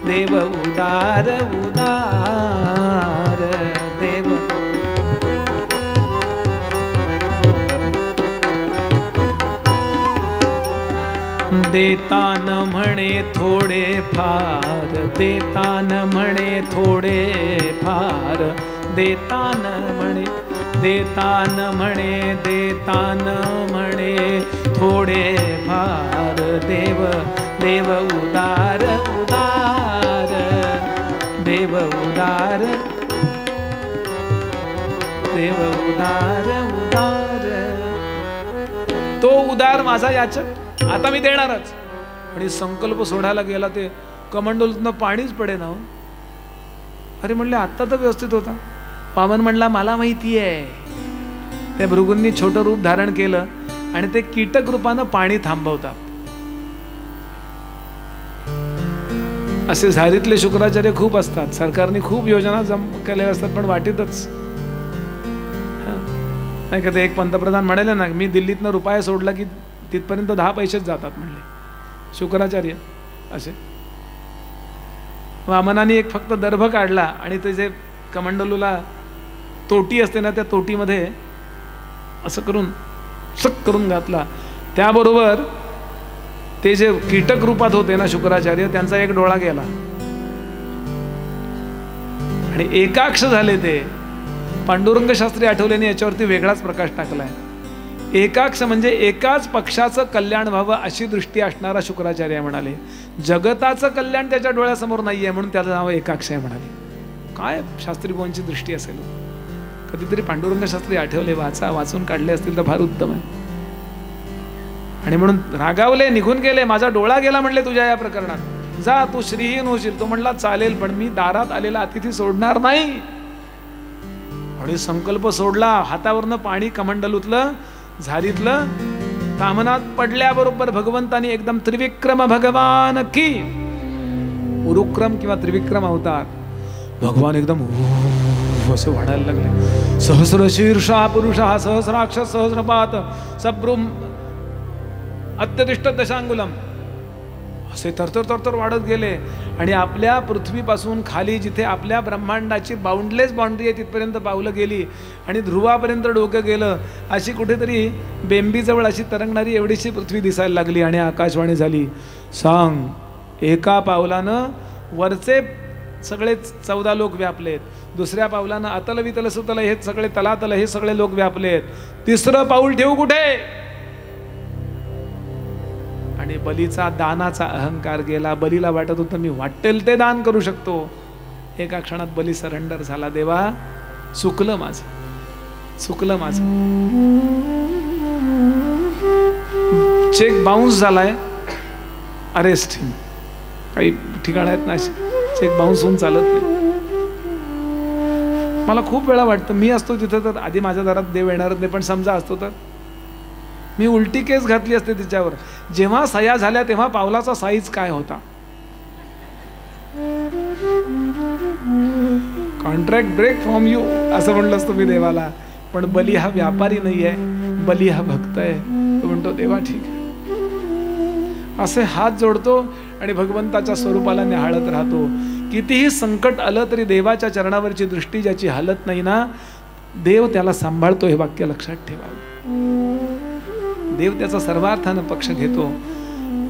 Speaker 2: देव उदार उदार, देव. देतान म्हणे थोडे फार, देतान म्हणे थोडे फार, देतान म्हणे, देतान म्हणे, देतान म्हणे थोडे फार, देव देव उदार उदार, देव उदार, देव उदार उदार. तो उदार माझा याचक, आता मी देणारच. आणि संकल्प सोडायला गेला, ते कमंडलूतनं पाणीच पडे ना. अरे म्हणले आत्ता तर व्यवस्थित होता. वामन म्हणला मला माहिती आहे. त्या भृगूंनी छोटं रूप धारण केलं आणि ते कीटक रूपानं पाणी थांबवतात. असे झारीतले शुक्राचार्य खूप असतात. सरकारने खूप योजना केल्या असतात, पण वाटेतच नाही का. ते एक पंतप्रधान म्हणाले ना, मी दिल्लीतनं रुपया सोडला की तिथपर्यंत 10 पैसेच जातात म्हणले. शुक्राचार्य असे. वामनाने एक फक्त दर्भ काढला आणि ते जे कमंडलूला तोटी असते ना, त्या तोटीमध्ये असं करून सक करून घातला. त्याबरोबर ते जे कीटक रूपात होते ना शुक्राचार्य, त्यांचा एक डोळा गेला आणि एकाक्ष झाले ते. पांडुरंग शास्त्री आठवलेने याच्यावरती वेगळाच प्रकाश टाकलाय. एकाक्ष म्हणजे एकाच पक्षाचं कल्याण व्हावं अशी दृष्टी असणारा शुक्राचार्य म्हणाले. जगताचं कल्याण त्याच्या डोळ्यासमोर नाहीये म्हणून त्याचं नाव एकाक्ष आहे म्हणाले. काय शास्त्री बोंची दृष्टी असेल. कधीतरी पांडुरंग शास्त्री आठवले, वाचून काढले असतील तर फार उत्तम आहे. आणि म्हणून रागावले, निघून गेले. माझा डोळा गेला म्हणले तुझ्या या प्रकरणात. जा, तू श्रीहीन होशील. तो म्हणला चालेल, पण मी दारात आलेला अतिथी सोडणार नाही. आणि संकल्प सोडला. हातावरनं पाणी कमंडलूतलं झारीतलं कामनात पडल्याबरोबर भगवंतानी एकदम त्रिविक्रम भगवान की, उरुक्रम किंवा त्रिविक्रम अवतार, भगवान एकदम असे वाढायला लागले. सहस्र शीर्षा पुरुषा सहस्राक्ष सहस्रपात सब्रुम अत्यतिष्ठ दशांगुलम, असे तरतर तरतर वाढत गेले. आणि आपल्या पृथ्वीपासून खाली जिथे आपल्या ब्रह्मांडाची बाउंडलेस बाउंड्री आहे तिथपर्यंत पावलं गेली आणि ध्रुवापर्यंत डोकं गेलं. अशी कुठेतरी बेंबीजवळ अशी तरंगणारी एवढीशी पृथ्वी दिसायला लागली. आणि आकाशवाणी झाली, सांग. एका पावलानं वरचे सगळे 14 लोक व्यापलेत. दुसऱ्या पावलानं अतल वितल सुतल हे सगळे तलातल हे सगळे लोक व्यापलेत. तिसरं पाऊल ठेवू कुठे. आणि बलीचा दानाचा अहंकार गेला. बलीला वाटत होतं मी वाटेल ते दान करू शकतो. एका क्षणात बली सरेंडर झाला. देवा चुकलं माझं, चुकलं माझं. चेक बाउन्स झालाय, अरेस्ट. काही ठिकाण आहेत ना चेक बाउन्स होऊन चालत नाही. मला खूप वेळा वाटतं मी असतो तिथं तर आधी माझ्या दारात देव येणारच नाही. पण समजा असतो तर मी उलटी केस घातली असते तिच्यावर. जेव्हा सह्या झाल्या तेव्हा पावलाचा साईज काय होता. कॉन्ट्रॅक्ट ब्रेक फ्रॉम यू असं म्हणलं असतं मी देवाला. पण बली हा व्यापारी नाही आहे, बली हा भक्त आहे. म्हणतो देवा ठीक आहे, असे हात जोडतो आणि भगवंताच्या स्वरूपाला निहाळत राहतो. कितीही संकट आलं तरी देवाच्या चरणावरची दृष्टी ज्याची हालत नाही ना, देव त्याला सांभाळतो. हे वाक्य लक्षात ठेवावं. देव त्याचा सर्वार्थानं पक्ष घेतो.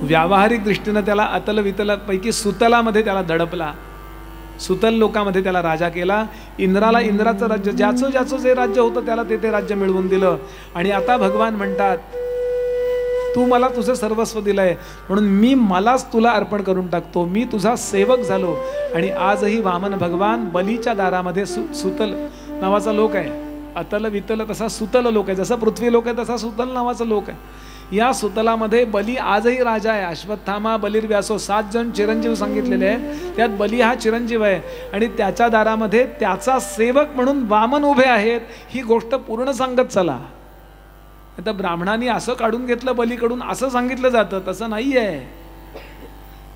Speaker 2: व्यावहारिक दृष्टीनं त्याला अतल वितल पैकी सुतलामध्ये त्याला दडपला, सुतल लोकामध्ये त्याला राजा केला. इंद्राला इंद्राचं राज्य, ज्याचं ज्याचं जे राज्य होतं त्याला ते राज्य मिळवून दिलं. आणि आता भगवान म्हणतात तू मला तुझं सर्वस्व दिलंय म्हणून मी मलाच तुला अर्पण करून टाकतो, मी तुझा सेवक झालो. आणि आजही वामन भगवान बलीच्या दारामध्ये सुतल नावाचा लोक आहे. अतल वितल तसा सुतल लोक आहे. जसा पृथ्वी लोक आहे तसा सुतल नावाचा लोक आहे. या सुतलामध्ये बली आजही राजा आहे. अश्वत्थामा बलिर्व्यासो 7 जण चिरंजीव सांगितलेले आहेत. त्यात बली हा चिरंजीव आहे आणि त्याच्या दारामध्ये त्याचा सेवक म्हणून वामन उभे आहेत. ही गोष्ट पूर्ण सांगत चला. आता ब्राह्मणांनी असं काढून घेतलं बलीकडून असं सांगितलं जातं, तसं नाही आहे.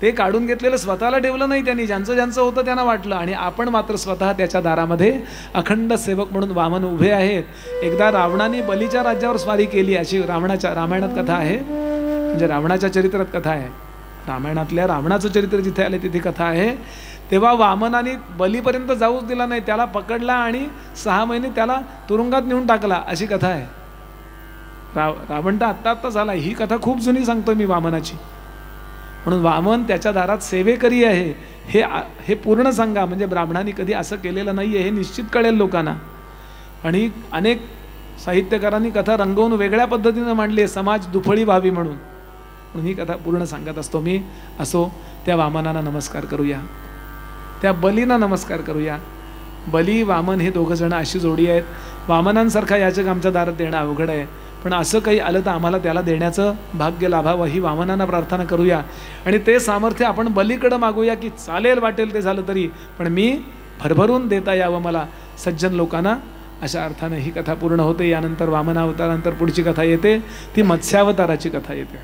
Speaker 2: ते काढून घेतलेलं स्वतःला ठेवलं नाही त्यांनी, ज्यांचं ज्यांचं होतं त्यांना वाटलं. आणि आपण मात्र स्वतः त्याच्या दारामध्ये अखंड सेवक म्हणून वामन उभे आहेत. एकदा रावणाने बलीच्या राज्यावर स्वारी केली अशी रामायणात कथा आहे. म्हणजे रावणाच्या चरित्रात कथा आहे. रामायणातल्या रावणाचं चरित्र जिथे आले तिथे कथा आहे. तेव्हा वामनाने बलीपर्यंत जाऊच दिला नाही, त्याला पकडला आणि 6 महिने त्याला तुरुंगात नेऊन टाकला अशी कथा आहे. रावण तर आत्ता झाला. ही कथा खूप जुनी सांगतोय मी वामनाची. म्हणून वामन त्याच्या दारात सेवेकरी आहे हे पूर्ण सांगा. म्हणजे ब्राह्मणांनी कधी असं केलेलं नाही आहे हे निश्चित कळेल लोकांना. आणि अनेक साहित्यकारांनी कथा रंगवून वेगळ्या पद्धतीनं मांडली आहे, समाज दुफळी व्हावी म्हणून. म्हणून ही कथा पूर्ण सांगत असतो मी. असो, त्या वामनांना नमस्कार करूया, त्या बलींना नमस्कार करूया. बली वामन हे दोघं जण अशी जोडी आहेत. वामनांसारखा याचक आमच्या दारात देणं अवघड आहे, पण असं काही आलं तर आम्हाला त्याला देण्याचं भाग्य लाभावं ही वामनांना प्रार्थना करूया. आणि ते सामर्थ्य आपण बलीकडं मागूया की चालेल वाटेल ते झालं तरी, पण मी भरभरून देता यावं मला सज्जन लोकांना. अशा अर्थानं ही कथा पूर्ण होते. यानंतर वामनावतारानंतर पुढची कथा येते, ती मत्स्यावताराची कथा येते.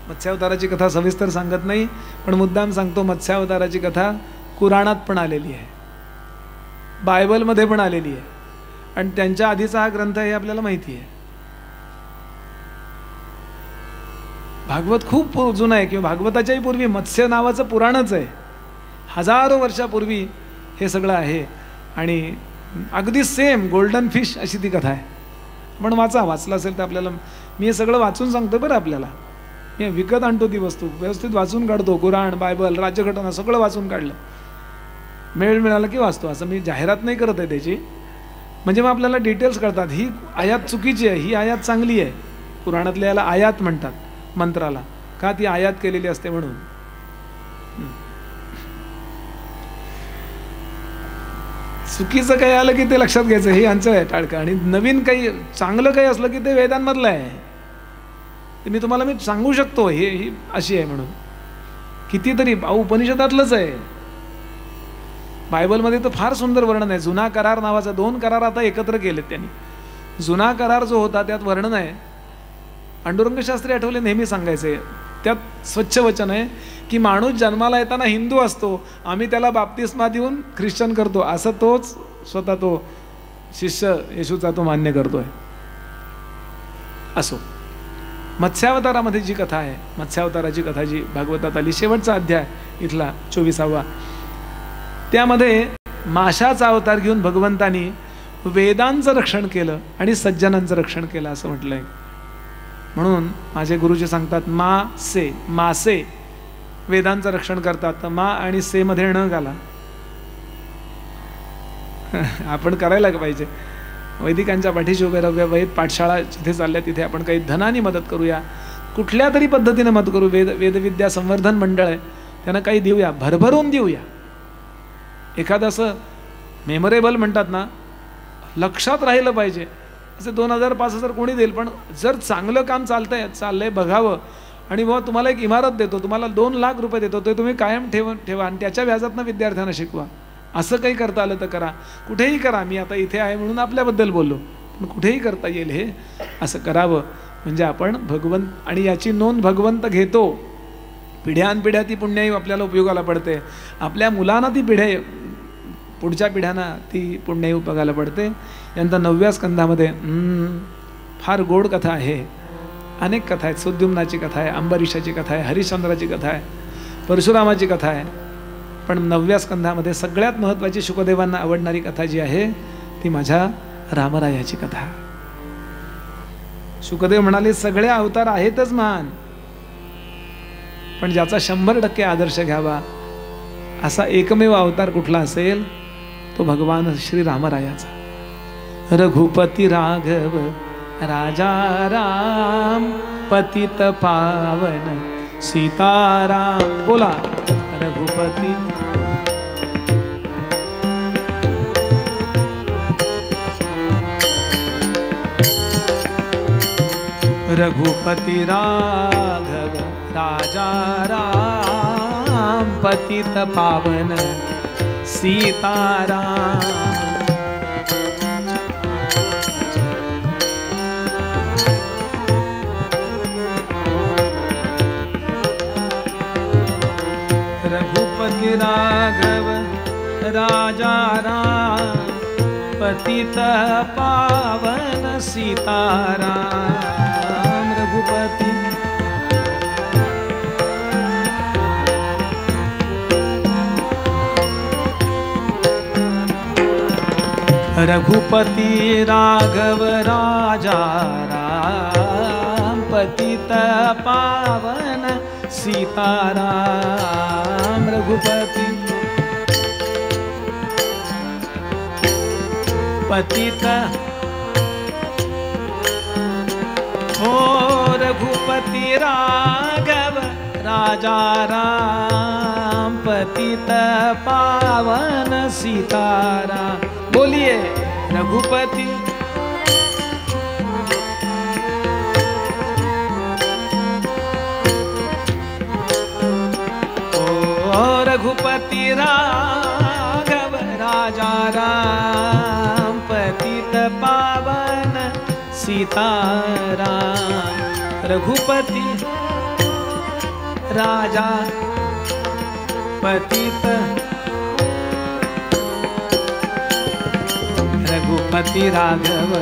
Speaker 2: मत्स्यावताराची कथा सविस्तर सांगत नाही, पण मुद्दाम सांगतो. मत्स्यावताराची कथा कुराणात पण आलेली आहे, बायबलमध्ये पण आलेली आहे. आणि त्यांच्या आधीचा हा ग्रंथ हे आपल्याला माहिती आहे. भागवत खूप जुनं आहे, किंवा भागवताच्याही पूर्वी मत्स्य नावाचं पुराणच आहे. हजारो वर्षापूर्वी हे सगळं आहे. आणि अगदी सेम गोल्डन फिश अशी ती कथा आहे. पण वाचलं असेल तर आपल्याला, मी हे सगळं वाचून सांगतो बरं. आपल्याला मी विकत आणतो ती वस्तू, व्यवस्थित वाचून काढतो. कुराण, बायबल, राज्यघटना सगळं वाचून काढलं. मेळ मिळाला की वाचतो. असं मी जाहिरात नाही करत आहे त्याची. म्हणजे मग आपल्याला डिटेल्स कळतात. ही आयात चुकीची आहे, ही आयात चांगली आहे. पुराणातल्या याला आयात म्हणतात मंत्राला, का ती आयात केलेली असते म्हणून. चुकीचं काही आलं की ते लक्षात घ्यायचं, हे यांचं आहे टाळकं. आणि नवीन काही चांगलं काही असलं की ते वेदांमधलं आहे. ते मी तुम्हाला सांगू शकतो ही अशी आहे म्हणून. कितीतरी उपनिषदातलंच आहे. बायबलमध्ये तर फार सुंदर वर्णन आहे. जुना करार नावाचा 2 करार आता एकत्र केलेत त्यांनी. जुना करार जो होता त्यात वर्णन आहे, पांडुरंग शास्त्री आठवले नेहमी सांगायचे, त्यात स्वच्छ वचन आहे की माणूस जन्माला येताना हिंदू असतो, आम्ही त्याला बाप्तिस्मा देऊन ख्रिश्चन करतो, असं तोच स्वतः तो शिष्य येशूचा तो मान्य करतोय. असो, मत्स्यावतारामध्ये जी कथा आहे, मत्स्यावताराची कथा जी भागवतात आली, शेवटचा अध्याय इथला 24वा, त्यामध्ये माशाचा अवतार घेऊन भगवंतानी वेदांचं रक्षण केलं आणि सज्जनांचं रक्षण केलं असं म्हटलंय. म्हणून माझे गुरुजी सांगतात मासे वेदांचं रक्षण करतात. तर मा आणि से मध्ये न घाला. आपण करायला पाहिजे. वैदिकांच्या पाठीशी उभे राहूया. वैद पाठशाळा जिथे चालल्या तिथे आपण काही धनाने मदत करूया, कुठल्या तरी पद्धतीने मदत करू. वेदविद्या संवर्धन मंडळ आहे, त्यांना काही देऊया, भरभरून देऊया. एखादं असं मेमोरेबल म्हणतात ना, लक्षात राहिलं पाहिजे, असे 2000-5000 कोणी देईल, पण जर चांगलं काम चाललंय बघावं. आणि बाबा तुम्हाला एक इमारत देतो, तुम्हाला 2 लाख रुपये देतो, ते तुम्ही कायम ठेवा आणि त्याच्या व्याजातनं विद्यार्थ्यांना शिकवा. असं काही करता आलं तर करा, कुठेही करा. मी आता इथे आहे म्हणून आपल्याबद्दल बोललो, पण कुठेही करता येईल हे असं करावं. म्हणजे आपण भगवंत, आणि याची नोंद भगवंत घेतो. पिढ्यानपिढ्या ती पुण्याई आपल्याला उपयोगाला पडते. आपल्या मुलांना ती पिढ्या, पुढच्या पिढ्यांना ती पुण्याई उपयोगाला पडते. यानंतर 9व्या स्कंधामध्ये फार गोड कथा आहे. अनेक कथा आहेत. सुद्युम्नाची कथा आहे, अंबरीषाची कथा आहे, हरिश्चंद्राची कथा आहे, परशुरामाची कथा आहे. पण 9व्या स्कंधामध्ये सगळ्यात महत्त्वाची शुकदेवांना आवडणारी कथा जी आहे ती माझ्या रामरायाची कथा. शुकदेव म्हणाले सगळे अवतार आहेतच महान, पण ज्याचा 100% आदर्श घ्यावा असा एकमेव अवतार कुठला असेल तो भगवान श्री रामरायाचा. रघुपती राघव राजा राम पतित पावन सीताराम. बोला रघुपती रघुपती राघव राजा राम पतित पावन सीताराम. रघुपती राघव राजा राम पतित पावन सीताराम. रघुपती रघुपती राघव राजा राम पतित पावन सीताराम. रघुपती पतित हो रघुपती राघव राजा राम पतित पावन सीताराम. बोलिए रघुपती ओ रघुपती राघव राजा राम पतित पावन सीताराम. रघुपती राजा पतित रघुपती राघव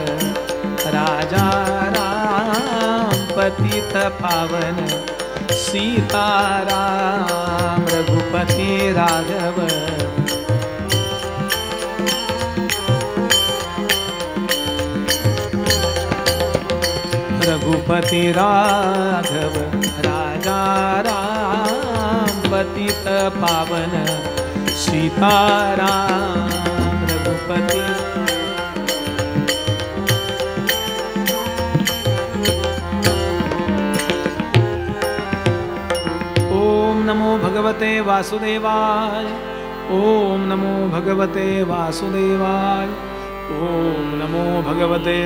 Speaker 2: राजा राम पतित पावन सीताराम. रघुपती राघव रघुपती राघव राजा राम पतित पावन सीताराम. रघुपती ओम नमो भगवते वासुदेवाय. ओम नमो भगवते वासुदेवाय. ओम नमो भगवते.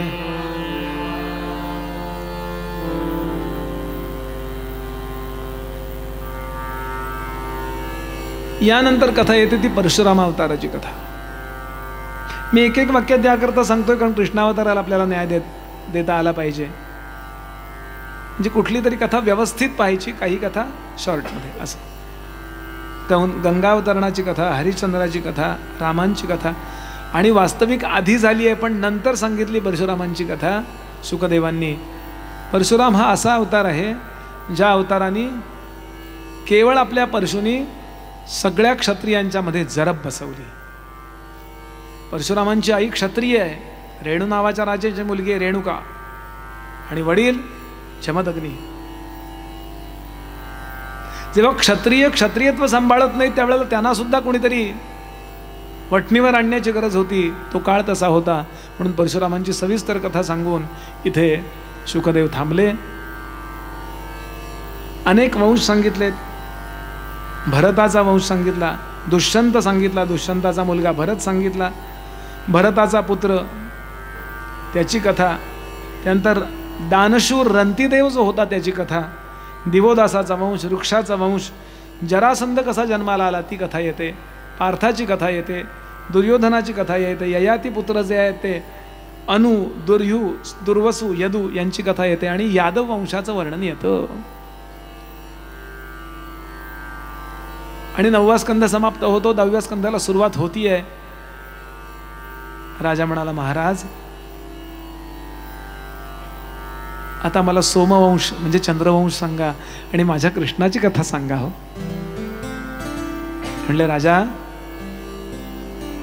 Speaker 2: यानंतर कथा येते ती परशुराम अवताराची कथा. मी एक एक वाक्यात त्याकरता सांगतोय कारण कृष्णावताराला आपल्याला न्याय देता आला पाहिजे. म्हणजे कुठली तरी कथा व्यवस्थित पाहायची, काही कथा शॉर्टमध्ये असं. गंगावतरणाची कथा, हरिश्चंद्राची कथा, रामांची कथा आणि वास्तविक आधी झाली आहे पण नंतर सांगितली परशुरामांची कथा शुकदेवांनी. परशुराम हा असा अवतार आहे ज्या अवताराने केवळ आपल्या परशुनी सगळ्या क्षत्रियांच्या मध्ये जरब बसवली. परशुरामांची आई क्षत्रिय आहे, रेणू नावाच्या राजाची मुलगी आहे रेणुका, आणि वडील जमदग्नी. जेव्हा क्षत्रियत्व सांभाळत नाही त्यावेळेला त्यांना सुद्धा कोणीतरी वटणीवर आणण्याची गरज होती. तो काळ तसा होता. म्हणून परशुरामांची सविस्तर कथा सांगून इथे शुकदेव थांबले. अनेक वंश सांगितलेत. भरताचा वंश सांगितला, दुष्यंत सांगितला, दुष्यंताचा मुलगा भरत सांगितला, भरताचा पुत्र त्याची कथा, त्यानंतर दानशूर रंतिदेव जो होता त्याची कथा, दिवोदासाचा वंश, वृक्षाचा वंश, जरासंध कसा जन्माला आला ती कथा येते, पार्थाची कथा येते, दुर्योधनाची कथा येते, ययाती पुत्र जे आहेत ते अनु, दुर्यू, दुर्वसू, यदू यांची कथा येते आणि यादव वंशाचं वर्णन येतं. आणि 9वा स्कंध समाप्त होतो, 10व्या स्कंधाला सुरुवात होतीये. राजा म्हणाला, महाराज आता मला सोमवंश म्हणजे चंद्रवंश सांगा आणि माझ्या कृष्णाची कथा सांगा हो. म्हणले राजा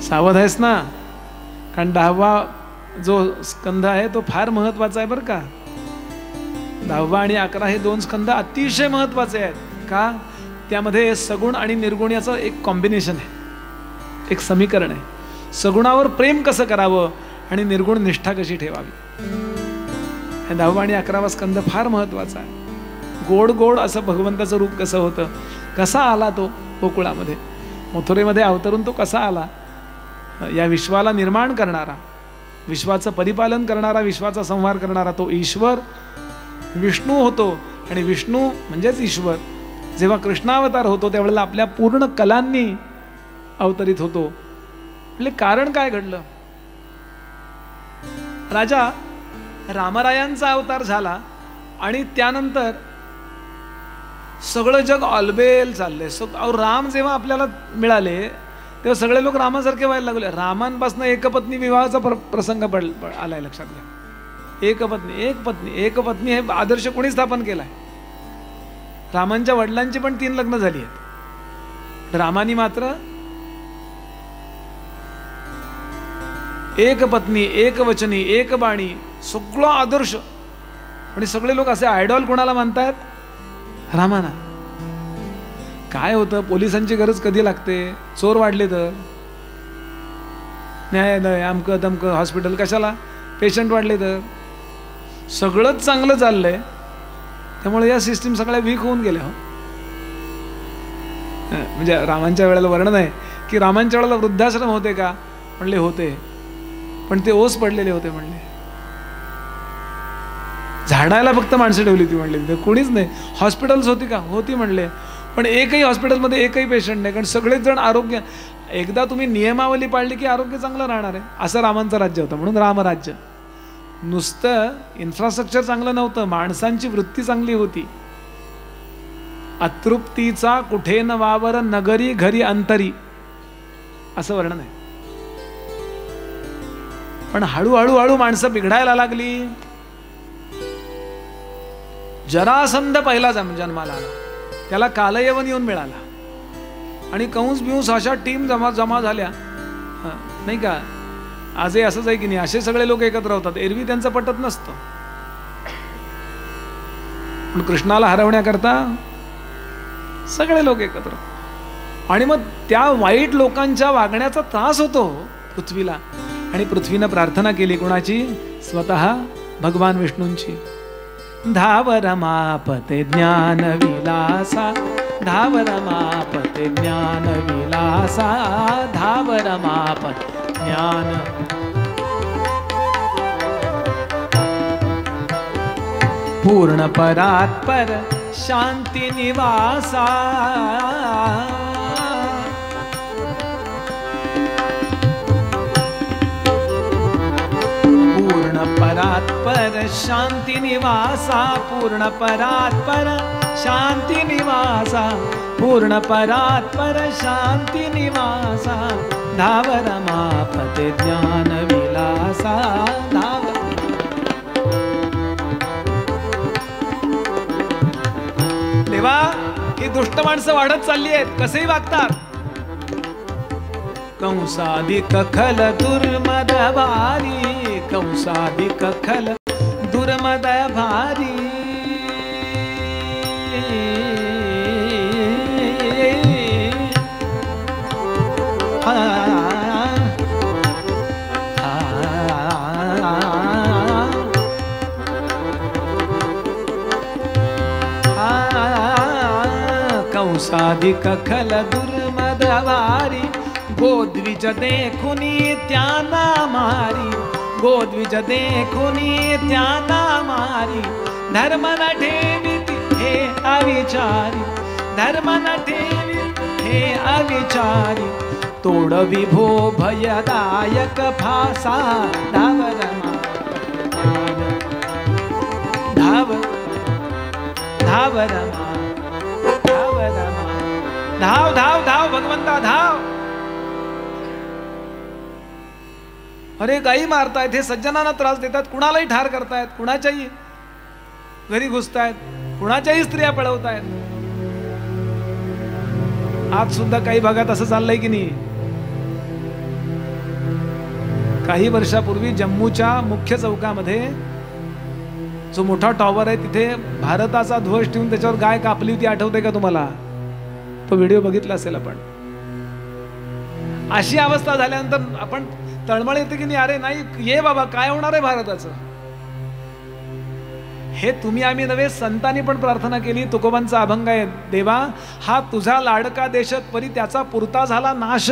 Speaker 2: सावध आहेस ना, कारण 10वा जो स्कंध आहे तो फार महत्वाचा आहे बरं का. 10वा आणि 11 हे 2 स्कंध अतिशय महत्वाचे आहेत. का? त्यामध्ये सगुण आणि निर्गुण याचं एक कॉम्बिनेशन आहे, एक समीकरण आहे. सगुणावर प्रेम कसं करावं आणि निर्गुण निष्ठा कशी ठेवावी. हे 10वा आणि 11वा स्कंद फार महत्वाचा आहे. गोड गोड असं भगवंताचं रूप कसं होतं, कसा आला तो गोकुळामध्ये, मथुरेमध्ये अवतरून तो कसा आला. या विश्वाला निर्माण करणारा, विश्वाचं परिपालन करणारा, विश्वाचा संहार करणारा तो ईश्वर विष्णू होतो. आणि विष्णू म्हणजेच ईश्वर जेव्हा कृष्णावतार होतो त्यावेळेला आपल्या पूर्ण कलांनी अवतरित होतो. म्हणजे कारण काय घडलं. राजा रामरायांचा अवतार झाला आणि त्यानंतर सगळं जग ऑलबेल चाललंय. राम जेव्हा आपल्याला मिळाले तेव्हा सगळे लोक रामासारखे व्हायला लागले. रामांपासून एकपत्नी विवाहाचा प्रसंग आलाय लक्षात घ्या. एक पत्नी हे आदर्श कोणी स्थापन केलाय. रामांच्या वडिलांची पण 3 लग्न झाली आहेत. रामानी मात्र एक पत्नी, एक वचनी, एक बाणी, सगळं आदर्श. आणि सगळे लोक असे आयडॉल कोणाला मानतायत? रामाना. काय होतं, पोलिसांची गरज कधी लागते? चोर वाढले तर, न्यायालय, अमकं तमकं, हॉस्पिटल, कशाला? पेशंट वाढले तर. सगळंच चांगलं चाललंय, त्यामुळे या सिस्टीम सगळ्या वीक होऊन गेल्या हो. म्हणजे रामांच्या वेळेला वर्णन आहे की रामांच्या वेळेला वृद्धाश्रम होते का? म्हणले होते, पण ते ओस पडलेले होते. म्हणले झाडायला फक्त माणसं ठेवली होती. म्हणले कोणीच नाही. हॉस्पिटल्स होती का? होती. म्हणले पण एकही हॉस्पिटलमध्ये एकही पेशंट नाही, कारण सगळेच जण आरोग्य. एकदा तुम्ही नियमावली पाळली की आरोग्य चांगलं राहणार आहे. असं रामांचं राज्य होतं, म्हणून रामराज्य. नुसतं इन्फ्रास्ट्रक्चर चांगलं नव्हतं, माणसांची वृत्ती चांगली होती. अतृप्तीचा कुठे न वावर नगरी घरी अंतरी, असं वर्णन आहे. पण हळूहळू माणसं बिघडायला लागली. जरासंध पहिला जन्माला आला, त्याला कालयवन येऊन मिळाला आणि कंस बिंस अशा टीम जमा झाल्या नाही का. आजही असंच आहे की नाही, असे सगळे लोक एकत्र होतात. एरवी त्यांचं पटत नसतं, पण कृष्णाला हरवण्याकरता सगळे लोक एकत्र. आणि मग त्या वाईट लोकांच्या वागण्याचा त्रास होतो पृथ्वीला. आणि पृथ्वीनं प्रार्थना केली कोणाची? स्वतः भगवान विष्णूंची. धाव रमापते ज्ञान विलासा, धाव रमापते ज्ञान विलासा, धाव रमापते ज्ञान. पूर्ण परात्पर शांती निवासा, पूर्ण परात्पर शांती निवासा, पूर्ण परात्पर शांती निवासा, पूर्ण परात्पर शांती निवासा, धाव रमापते ज्ञान विलासा, धाव. देवा, ही दुष्ट माणसं वाढत चालली आहेत, कसेही वागतात. कंसाधिक खल दुर्मद भारी, कंसाधिक खल दुर्मद भारी, कंसाधिक खल दुर्मद भारी, गोद्विज देखुनी त्याना मारी, गोद्विज देखुनी त्याना मारी, धर्म न ठेविती हे अविचारी, धर्म न ठेविती हे अविचारी, तोड विभो भयदायक फासा, धाव रमा धाव, धाव रमा धाव रमा, धाव धाव धाव भगवंता धाव. अरे गाई मारतायत, हे सज्जनांना त्रास देतात, कुणालाही ठार करतायत, कुणाच्याही घरी घुसतायत, कुणाच्याही स्त्रिया पळवतायत. आज सुद्धा काही भागात असं चाललंय की नाही. काही वर्षापूर्वी जम्मूच्या मुख्य चौकामध्ये जो मोठा टॉवर आहे तिथे भारताचा ध्वज ठेवून त्याच्यावर गाय कापली होती, आठवते का तुम्हाला? तो व्हिडिओ बघितला असेल आपण. अशी अवस्था झाल्यानंतर आपण तळमळ येते की नाही, अरे नाही ये बाबा, काय होणार आहे भारताचं? हे तुम्ही आम्ही नव्हे, संतांनी पण प्रार्थना केली. तुकोबांचा अभंग आहे, देवा हा तुझा लाडका देशात परी त्याचा पुरता झाला नाश.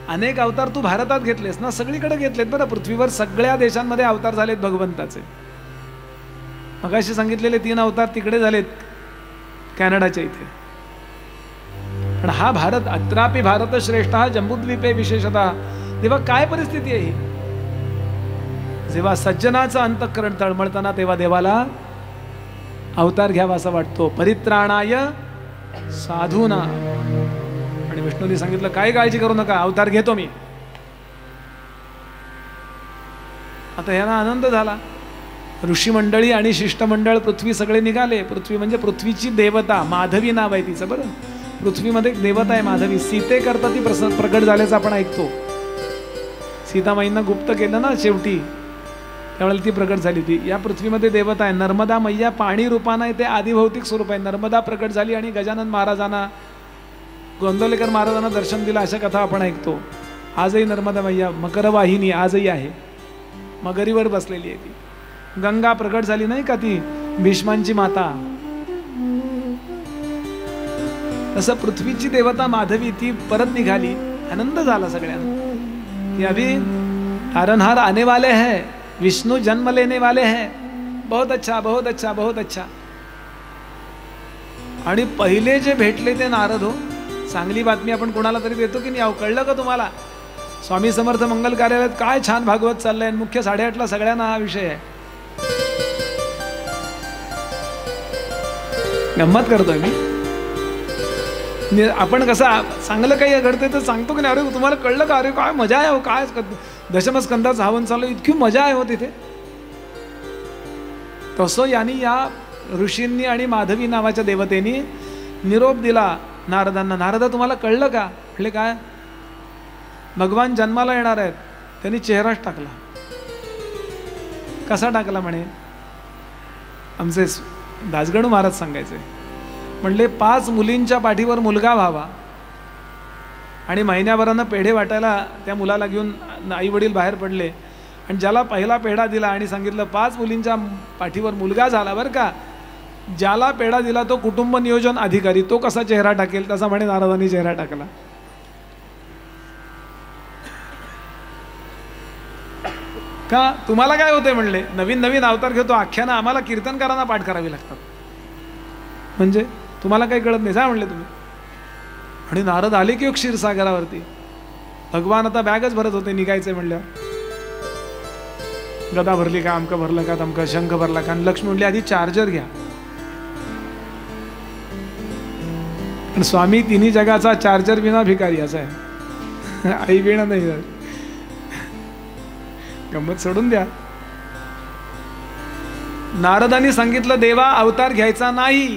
Speaker 2: अनेक अवतार तू भारतात घेतलेस ना, सगळीकडे घेतलेत बरं. पृथ्वीवर सगळ्या देशांमध्ये अवतार झालेत भगवंताचे. मगाशी सांगितलेले 3 अवतार तिकडे झालेत, कॅनडाच्या इथे. पण हा भारत, अत्रापि भारत श्रेष्ठ हा जम्बूद्वीपे विशेषतः. तेव्हा काय परिस्थिती आहे ही? जेव्हा सज्जनाचं अंतःकरण तळमळताना तेव्हा देवाला अवतार घ्यावा असं वाटतो. परित्राणाय साधूना. आणि विष्णूने सांगितलं काय काळजी करू नका, अवतार घेतो मी. आता यांना आनंद झाला. ऋषी मंडळी आणि शिष्टमंडळ, पृथ्वी सगळे निघाले. पृथ्वी म्हणजे पृथ्वीची देवता, माधवी नाव आहे तिचं बरं. पृथ्वीमध्ये एक देवता आहे माधवी, सीते करता ती प्रकट झाल्याचं आपण ऐकतो. सीतामाईंना गुप्त केलं ना शेवटी, त्यावेळेला ती प्रकट झाली. ती या पृथ्वीमध्ये देवता आहे. नर्मदा मैया पाणी रूपानं आहे, ते आदिभौतिक स्वरूप आहे. नर्मदा प्रकट झाली आणि गजानन महाराजांना, गोंदवलेकर महाराजांना दर्शन दिलं, अशा कथा आपण ऐकतो. आजही नर्मदा मैया मकरवाहिनी आजही आहे, मगरीवर बसलेली आहे ती. गंगा प्रकट झाली नाही का, ती भीष्मांची माता. तसं पृथ्वीची देवता माधवी ती परत निघाली. आनंद झाला सगळ्यांना की अभी तारनहार आने वाले हैं, विष्णु जन्म लेने वाले हैं. बहुत अच्छा, बहुत अच्छा, बहुत अच्छा. आणि पहिले जे भेटले ते नारद हो. चांगली बातमी आपण कोणाला तरी देतो की नाही, अहो कळलं का तुम्हाला? स्वामी समर्थ मंगल कार्यालयात काय छान भागवत चाललंय. मुख्य 8:30ला सगळ्यांना हा विषय आहे. गंमत करतोय मी. आपण कसं चांगलं काही घडतंय तर सांगतो की नाही, अरे तुम्हाला कळलं का, अरे काय मजा आहे हो, काय दशमस्कंदाचं हवन चालू, इतकी मजा आहे हो तिथे. तसं यांनी या ऋषींनी आणि माधवी नावाच्या देवतेनी निरोप दिला नारदांना. नारदा तुम्हाला कळलं का? म्हटले काय? भगवान जन्माला येणार आहेत. त्यांनी चेहराच टाकला. कसा टाकला म्हणे? आमचे दासगणू महाराज सांगायचे. म्हणले 5 मुलींच्या पाठीवर मुलगा व्हावा आणि महिन्याभरानं पेढे वाटायला त्या मुलाला घेऊन आई वडील बाहेर पडले. आणि ज्याला पहिला पेढा दिला आणि सांगितलं 5 मुलींच्या पाठीवर मुलगा झाला बरं का, ज्याला पेढा दिला तो कुटुंब नियोजन अधिकारी, तो कसा चेहरा टाकेल तसा म्हणे नारदांनी चेहरा टाकला. का तुम्हाला काय होते म्हणले, नवीन नवीन अवतार घेतो, आख्यानं आम्हाला कीर्तनकारांना पाठ करावी लागतात. म्हणजे तुम्हाला काही कळत नाही, म्हणले तुम्ही. आणि नारद आले की क्षीरसागरावरती. भगवान आता बॅगच भरत होते, निघायचे म्हणल्यावर. गदा भरली का, अमकं भरलं का, तमकं शंख भरला का. लक्ष्मी म्हणली आधी चार्जर घ्या. पण स्वामी तिन्ही जगाचा चार्जर विना भिकारी असा आहे. आई विना नाही. गंमत सोडून द्या. नारदांनी सांगितलं देवा अवतार घ्यायचा नाही,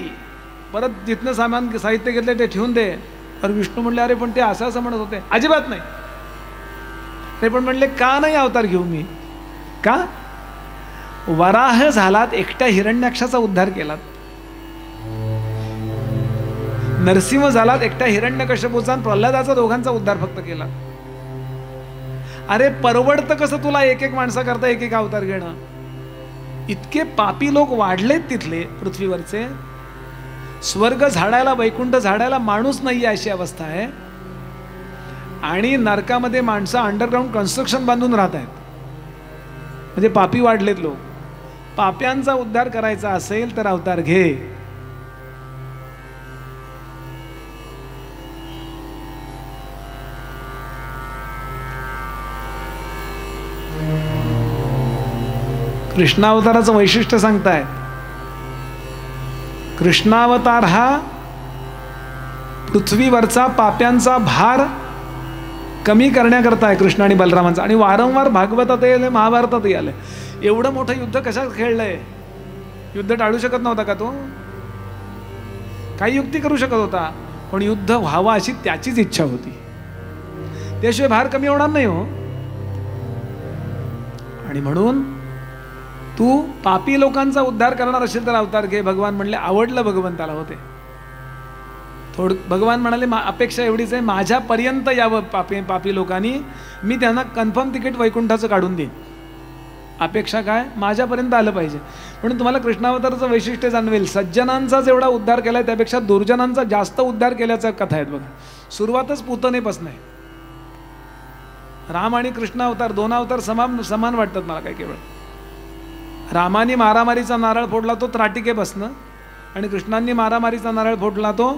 Speaker 2: परत जिथनं सामान साहित्य घेतलं ते ठेवून दे. तर विष्णू म्हणले अरे पण ते असं म्हणत होते. अजिबात नाही. ते पण म्हणले का नाही अवतार घेऊ मी? का? वराह झालात, एकट्या हिरण्याक्षाचा उद्धार केलात. नरसिंह झालात, एकट्या हिरण्यकश्यपूचा आणि प्रल्हादाचा, दोघांचा उद्धार फक्त केला. अरे परवडतं कसं तुला एक एक माणसा करता एक एक अवतार घेणं? इतके पापी लोक वाढलेत तिथले पृथ्वीवरचे. स्वर्ग झाडायला, वैकुंठ झाडायला माणूस नाही अशी अवस्था आहे. आणि नरकामध्ये माणसं अंडरग्राऊंड कन्स्ट्रक्शन बांधून राहत आहेत. म्हणजे पापी वाढलेत लोक. पाप्यांचा उद्धार करायचा असेल तर अवतार घे. कृष्णावताराचं वैशिष्ट्य सांगतायत. कृष्णावतार हा पृथ्वीवरचा पाप्यांचा भार कमी करण्याकरता आहे, कृष्ण आणि बलरामांचा. आणि वारंवार भागवतात आले, महाभारतातही आले एवढं मोठं युद्ध कशात खेळलंय? युद्ध टाळू शकत नव्हता का तो? काही युक्ती करू शकत होता, पण युद्ध व्हावं अशी त्याचीच इच्छा होती. त्याशिवाय भार कमी होणार नाही हो. आणि म्हणून तू पापी लोकांचा उद्धार करणार असेल तर अवतार घे. भगवान म्हणले, आवडलं भगवंताला होते. भगवान म्हणाले, अपेक्षा एवढीच आहे, माझ्यापर्यंत यावं पापी लोकांनी, मी त्यांना कन्फर्म तिकीट वैकुंठाचं काढून देईन. अपेक्षा काय? माझ्यापर्यंत आलं पाहिजे. म्हणून तुम्हाला कृष्णावताराचं वैशिष्ट्य जाणवेल. सज्जनांचा जेवढा उद्धार केलाय त्यापेक्षा दुर्जनांचा जास्त उद्धार केल्याच्या कथा आहेत बघा. सुरुवातच पूतनेपासून आहे. राम आणि कृष्ण अवतार, दोन अवतार समान वाटतात मला काय. केवळ रामाने मारामारीचा नारळ फोडला तो त्राटिकेपासनं, आणि कृष्णांनी मारामारीचा नारळ फोडला तो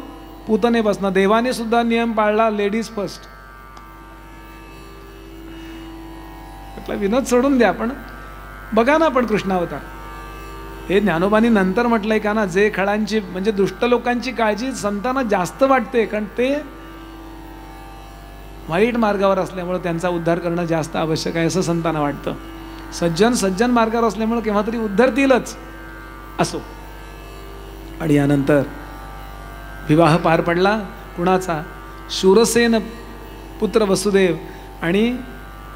Speaker 2: पूतनेपासनं. देवाने सुद्धा नियम पाळला, लेडीज फर्स्ट. म्हटलं विनोद सोडून द्या, पण बघा ना, पण कृष्णावतार हे ज्ञानोबानी नंतर म्हटलंय का ना, जे खळांची म्हणजे दुष्ट लोकांची काळजी संतांना जास्त वाटते, कारण ते वाईट मार्गावर असल्यामुळे त्यांचा उद्धार करणं जास्त आवश्यक आहे असं संतांना वाटतं. सज्जन मार्गावर असल्यामुळे केव्हा तरी उद्धरतीलच असो. आणि यानंतर विवाह पार पडला कुणाचा? शूरसेन पुत्र वसुदेव आणि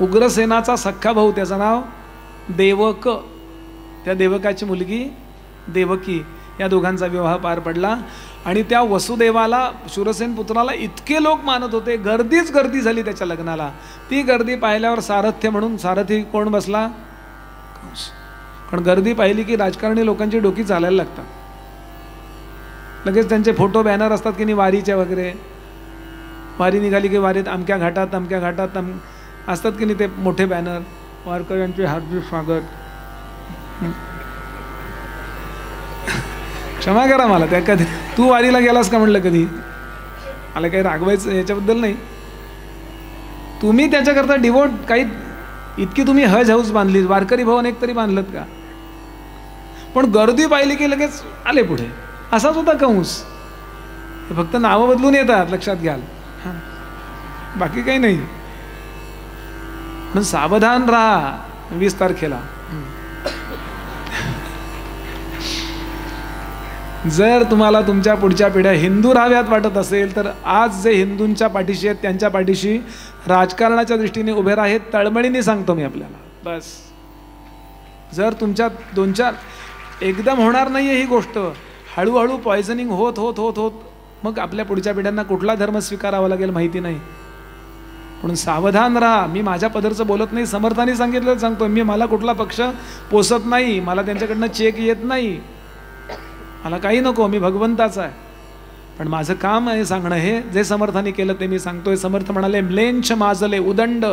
Speaker 2: उग्रसेनाचा सख्खा भाऊ, त्याचं नाव देवक, त्या देवकाची मुलगी देवकी, या दोघांचा विवाह पार पडला. आणि त्या वसुदेवाला, शूरसेन पुत्राला इतके लोक मानत होते, गर्दीच गर्दी झाली त्याच्या लग्नाला. ती गर्दी पाहिल्यावर सारथ्य म्हणून सारथी कोण बसला? कंस. कारण गर्दी पाहिली की राजकारणी लोकांची डोकी चालायला लागतात. लगेच त्यांचे फोटो बॅनर असतात की नाही वारीच्या वगैरे. वारी निघाली की वारीत अमक्या घाटात असतात की नाही ते मोठे बॅनर, वारकऱ्यांचे हार्दिक स्वागत. क्षमा करा मला, त्या कधी तू वारीला गेलास का म्हणलं कधी? मला काही रागवायचं याच्याबद्दल नाही. तुम्ही त्याच्याकरता डिवोट काही इतकी तुम्ही हज हाऊस बांधली, वारकरी भवन एक तरी बांधलं का? पण गर्दी पाहिली की लगेच आले पुढे. असाच होता कंस. हे फक्त नावं बदलून येतात, लक्षात घ्याल. बाकी काही नाही. म्हणून सावधान राहा. 20 तारखेला जर तुम्हाला तुमच्या पुढच्या पिढ्या हिंदू राहाव्यात वाटत असेल तर आज जे हिंदूंच्या पाठीशी आहेत त्यांच्या पाठीशी राजकारणाच्या दृष्टीने उभे राहा. तळमळीने सांगतो मी आपल्याला. बस जर तुमच्या 2-4 एकदम होणार नाही आहे ही गोष्ट, हळूहळू पॉयझनिंग होत मग आपल्या पुढच्या पिढ्यांना कुठला धर्म स्वीकारावा लागेल माहिती नाही. म्हणून सावधान राहा. मी माझ्या पदरचं बोलत नाही, समर्थाने सांगितलं सांगतो. मला कुठला पक्ष पोसत नाही, मला त्यांच्याकडनं चेक येत नाही, मला काही नको, मी भगवंताचा आहे. पण माझं काम आहे सांगणं. हे जे समर्थाने केलं ते मी सांगतोय. समर्थ म्हणाले, म्लेंछ माजले उदंड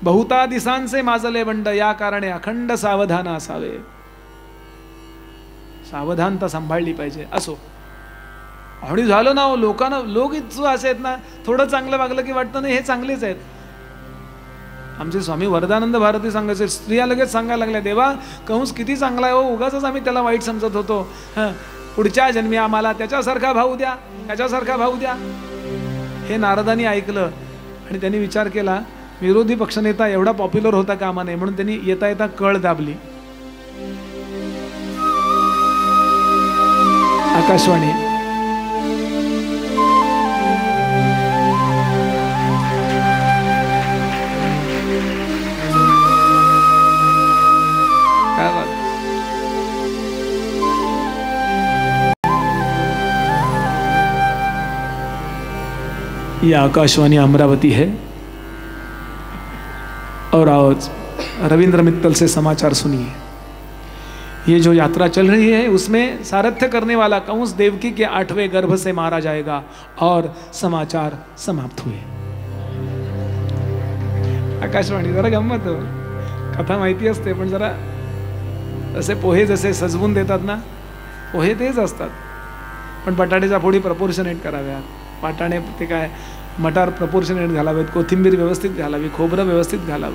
Speaker 2: बहुता दिसांचे माजले बंड, या कारणे अखंड सावधान असावे. सावधानता सांभाळली पाहिजे. असो, आणि झालं ना, लोक इतकं असे आहेत ना, थोडं चांगलं वागलं की वाटतं नाही हे चांगलेच आहेत. आमचे स्वामी वरदानंद भारती सांगायचे, स्त्रिया लगेच सांगायला लागल्या, देवा कंस किती चांगला आहे हो, उगाच आम्ही त्याला वाईट समजत होतो. पुढच्या जन्मी आम्हाला त्याच्यासारखा भाऊ द्या, त्याच्यासारखा भाऊ द्या. हे नारदांनी ऐकलं आणि त्यांनी विचार केला, विरोधी पक्षनेता एवढा पॉप्युलर होता कामा नये, म्हणून त्यांनी येता येता कळ दाबली. आकाशवाणी. ये आकाशवाणी अमरावती है और आज रविंद्र मित्तल से समाचार सुनिए. ये जो यात्रा चल रही है उसमें सारथ्य करने वाला कंस देवकी के 8वें गर्भ से मारा जाएगा और समाचार समाप्त हुए. आकाशवाणी जरा गंमत हो, कथा माहिती असते पण जरा असे पोहे जसे सजवून देतात ना, पोहे तेच असतात पण बटाट्याच्या फोडी प्रपोर्शनेट कराव्यात. वाटाणे ते काय मटार प्रपोर्शनेट घालावेत, कोथिंबीर व्यवस्थित घालावी, खोबरं व्यवस्थित घालावं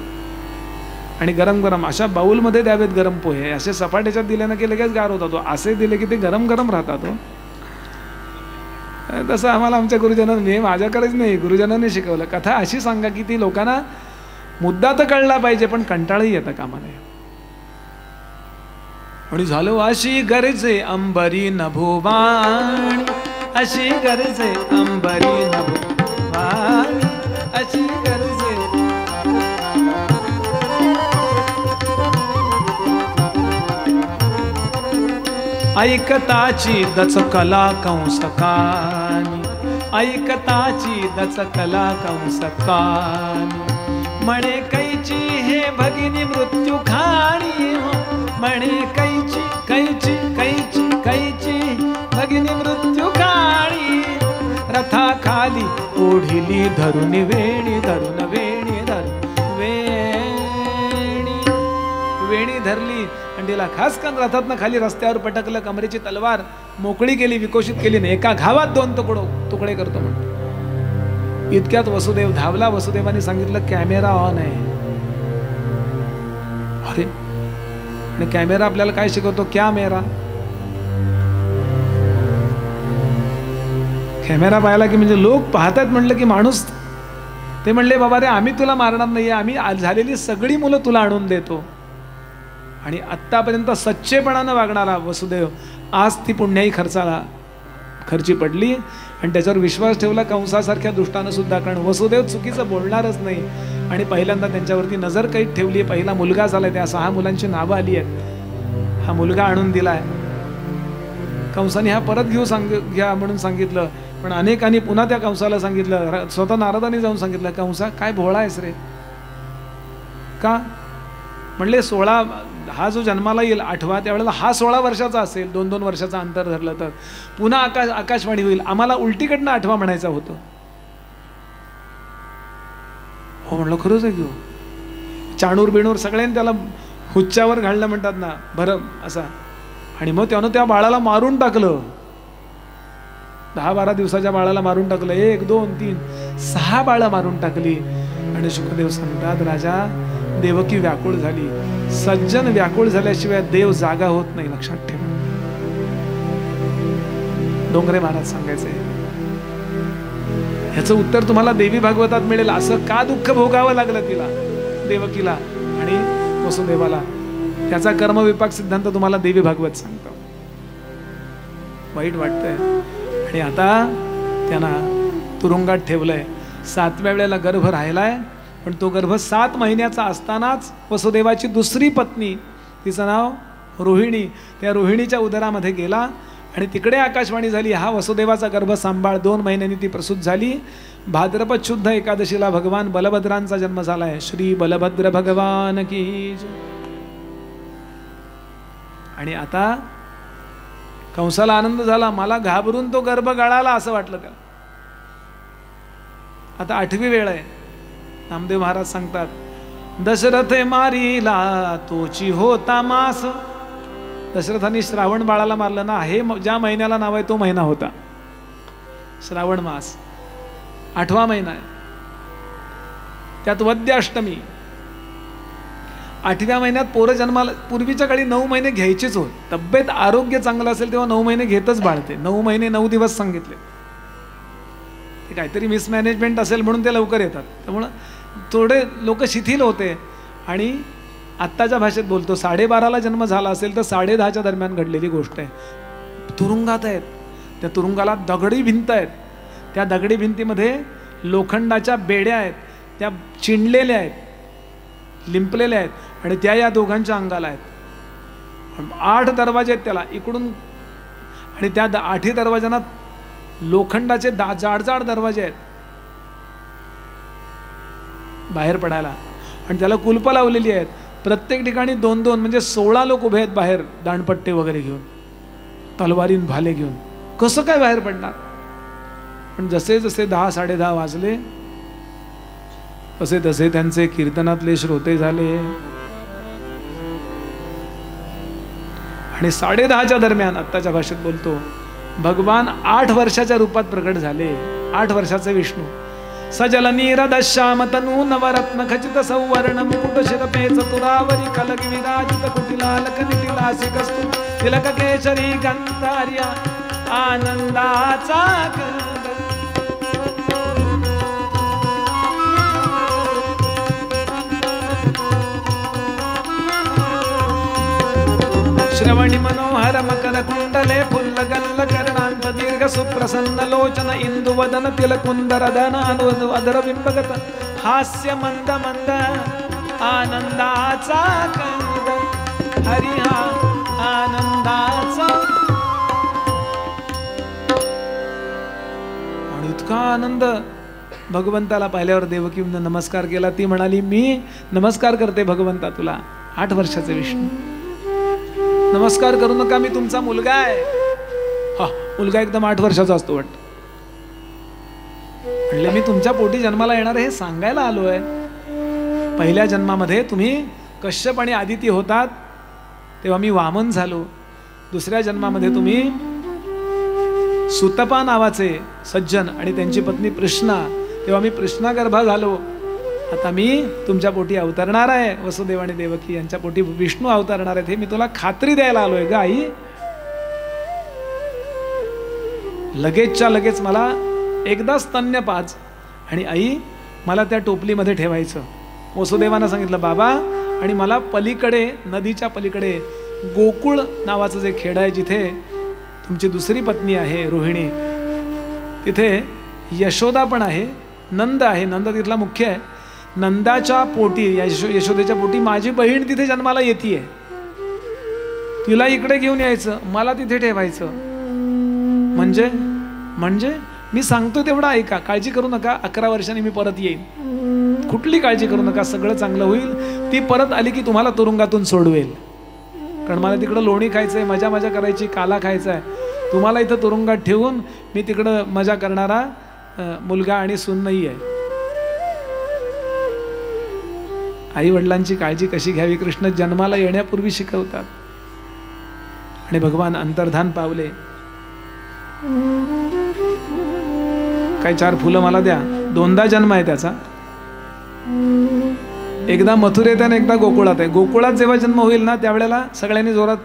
Speaker 2: आणि गरम गरम अशा बाऊलमध्ये द्यावेत गरम पोहे. असे सपाट्याच्यात दिले ना की लगेच गार होतात. असे दिले की ते गरम गरम राहतात. तसं आम्हाला आमच्या गुरुजनांनी, माझ्याकडेच नाही गुरुजनांनी शिकवलं. कथा अशी सांगा की ती लोकांना मुद्दा तर कळला पाहिजे पण कंटाळही येतं कामा नये. आणि झालो अशी गरजे अंबरी नभोवाणी, अशी गरजे अंबरी नभोवाणी, अशी गरजे. ऐकताची दचकला कंसकानी, ऐकताची दचकला कंसकानी. म्हणे कैची हे भगिनी मृत्यू खाणी हो, म्हणे कैची कैची कैची कैची भगिनी मृत्यू खाणी. रथा खाली ओढिली धरून वेणी, धरून वेणी, धरून वेणी. वेणी धरली आणि तिला खास कन रथातनं खाली रस्त्यावर पटकलं. कमरेची तलवार मोकळी केली, विकोशित केली नाही. एका घावात 2 तुकडे करतो म्हणतो. इतक्यात वसुदेव धावला. वसुदेवाने सांगितलं कॅमेरा ऑन आहे. अरे, आणि कॅमेरा आपल्याला काय शिकवतो? कॅमेरा कॅमेरा पाहिला की म्हणजे लोक पाहतात म्हणलं की माणूस. ते म्हणले बाबा रे, आम्ही तुला मारणार नाहीये, आम्ही झालेली सगळी मुलं तुला आणून देतो. आणि आत्तापर्यंत सच्चेपणानं वागणारा वसुदेव आज ती पुण्याई खर्ची पडली आणि त्याच्यावर विश्वास ठेवला कंसासारख्या दुष्टानं सुद्धा. कारण वसुदेव चुकीचं बोलणारच नाही. आणि पहिल्यांदा त्यांच्यावरती नजर कैद ठेवली. पहिला मुलगा झालाय, त्या 6 मुलांची नावं आली आहेत. हा मुलगा आणून दिलाय. कंसाने हा परत घ्या म्हणून सांगितलं. पण अनेकांनी पुन्हा त्या कंसाला सांगितलं. स्वतः नारदांनी जाऊन सांगितलं, कंसा काय भोळा आहेस रे? का म्हणले 16 हा जो जन्माला येईल 8वा, त्यावेळेला हा 16 वर्षाचा असेल. 2-2 वर्षाचा अंतर धरलं तर पुन्हा आकाशवाणी होईल. आम्हाला उलटीकडनं 8वा म्हणायचं होतं. हो म्हणलं, खरंच आहे घेऊ. चाणूर बिणूर सगळ्यांनी त्याला हुच्च्यावर घालणं म्हणतात ना, भरम असा. आणि मग त्यानं त्या बाळाला मारून टाकलं. 10-12 दिवसाच्या बाळाला मारून टाकलं. 1, 2, 3, 6 बाळं मारून टाकली. आणि शुकदेव सांगतात, राजा देवकी व्याकुळ झाली. सज्जन व्याकुळ झाल्याशिवाय देव जागा होत नाही, लक्षात ठेवा. डोंगरे महाराज सांगायचे. ह्याचं उत्तर तुम्हाला देवी भागवतात मिळेल. असं का दुःख भोगावं लागलं तिला, देवकीला आणि वसुदेवाला? त्याचा कर्मविपाक सिद्धांत तुम्हाला देवी भागवत सांगतो. वाईट वाटतंय. आणि आता त्यांना तुरुंगात ठेवलंय. 7व्या वेळेला गर्भ राहिलाय. पण तो गर्भ 7 महिन्याचा असतानाच वसुदेवाची दुसरी पत्नी, तिचं नाव रोहिणी, त्या रोहिणीच्या उदरामध्ये गेला आणि तिकडे आकाशवाणी झाली. हा वसुदेवाचा गर्भ सांभाळ. 2 महिन्यांनी ती प्रसूत झाली. भाद्रपद शुद्ध एकादशीला भगवान बलभद्रांचा जन्म झालाय. श्री बलभद्र भगवान की. आणि आता कंसाला आनंद झाला. मला घाबरून तो गर्भ गळाला असं वाटलं त्याला. आता 8वी वेळ आहे. नामदेव महाराज सांगतात, दशरथे मारिला तोची होता मास. दशरथांनी श्रावण बाळाला मारलं ना, हे ज्या महिन्याला नाव आहे तो महिना होता श्रावण मास. 8वा महिना आहे. त्यात वद्य अष्टमी. 8व्या महिन्यात पोरं जन्माला, पूर्वीच्या काळी 9 महिने घ्यायचेच होत. तब्येत आरोग्य चांगलं असेल तेव्हा 9 महिने घेतच बाळते. 9 महिने 9 दिवस सांगितले. ते काहीतरी मिसमॅनेजमेंट असेल म्हणून ते लवकर येतात. त्यामुळं थोडे लोक शिथिल होते. आणि आत्ताच्या भाषेत बोलतो, 12:30ला जन्म झाला असेल तर 10:30च्या दरम्यान घडलेली गोष्ट आहे. तुरुंगात आहेत. त्या तुरुंगाला दगडी भिंत आहेत. त्या दगडी भिंतीमध्ये लोखंडाच्या बेड्या आहेत. त्या चिंडलेल्या आहेत, लिंपलेल्या आहेत. आणि त्या या दोघांच्या अंगाला आहेत. 8 दरवाजे आहेत त्याला इकडून. आणि त्या 8ही दरवाजांना लोखंडाचे जाड दरवाजे आहेत बाहेर पडायला. आणि त्याला कुलपं लावलेली आहेत. प्रत्येक ठिकाणी 2-2 म्हणजे 16 लोक उभे आहेत बाहेर, दांडपट्टे वगैरे घेऊन, तलवारीन भाले घेऊन. कसं काय बाहेर पडणार? पण जसे जसे 10-10:30 वाजले तसे तसे त्यांचे कीर्तनातले श्रोते झाले. आणि 10:30च्या दरम्यान आत्ताच्या भाषेत बोलतो, भगवान 8 वर्षाच्या रूपात प्रकट झाले. 8 वर्षाचे विष्णू. सजल नीरदश्याम तनू नवरत्न खचित सौवर्ण मुकुट शिरपे चतुरावरी कलग विराजित कुटिलालक निटिलासी कस्तु तिलक केशरी गंधार्या आनंदाचा श्रवणी मनोहर मकर कुंडले फुल्लगल्ल कर्णांत दीर्घ सुप्रसन्न लोचन इंदुवदन तिलकुंदर दन अधर बिंबगत हास्य मंद मंद आनंदाचा कंद हरी हा आनंदाचा. आणि इतका आनंद भगवंताला पाहिल्यावर देवकीने नमस्कार केला. ती म्हणाली मी नमस्कार करते भगवंता तुला. 8 वर्षाचे विष्णू, नमस्कार करू नका, मी तुमचा मुलगा आहे. हा मुलगा एकदम 8 वर्षाचा असतो वाटतं. म्हणले मी तुमच्या पोटी जन्माला येणार हे सांगायला आलोय. पहिल्या जन्मामध्ये तुम्ही कश्यप आणि आदिती होतात तेव्हा मी वामन झालो. दुसऱ्या जन्मामध्ये तुम्ही सुतपा नावाचे सज्जन आणि त्यांची पत्नी कृष्णा, तेव्हा मी कृष्णागर्भा झालो. आता मी तुमच्या पोटी अवतरणार आहे. वसुदेव आणि देवकी यांच्या पोटी विष्णू अवतरणार आहेत हे मी तुला खात्री द्यायला आलोय ग आई. लगेचच्या लगेच मला एकदा स्तन्य पाज आणि आई मला त्या टोपलीमध्ये ठेवायचं. वसुदेवानं सांगितलं बाबा, आणि मला पलीकडे नदीच्या पलीकडे गोकुळ नावाचं जे खेड आहे जिथे तुमची दुसरी पत्नी आहे रोहिणी, तिथे यशोदा पण आहे, नंद आहे, नंद तिथला मुख्य आहे. नंदाच्या पोटी यशोदेच्या पोटी माझी बहीण तिथे जन्माला येतीये. तिला इकडे घेऊन यायचं, मला तिथे ठेवायचं. म्हणजे म्हणजे मी सांगतो तेवढा ऐका, काळजी करू नका, 11 वर्षांनी मी परत येईन, कुठली काळजी करू नका, सगळं चांगलं होईल. ती परत आली की तुम्हाला तुरुंगातून सोडवेल, कारण मला तिकडं लोणी खायचंय, मजा मजा करायची, काला खायचा आहे. तुम्हाला इथं तुरुंगात ठेवून मी तिकडं मजा करणारा मुलगा आणि सून नाही आहे. आई वडिलांची काळजी कशी घ्यावी कृष्ण जन्माला येण्यापूर्वी शिकवतात. आणि भगवान अंतर्धान पावले. काही 4 फुलं मला द्या. 2दा जन्म आहे त्याचा, एकदा मथुरेत आणि एकदा गोकुळात आहे. गोकुळात जेव्हा जन्म होईल ना त्यावेळेला सगळ्यांनी जोरात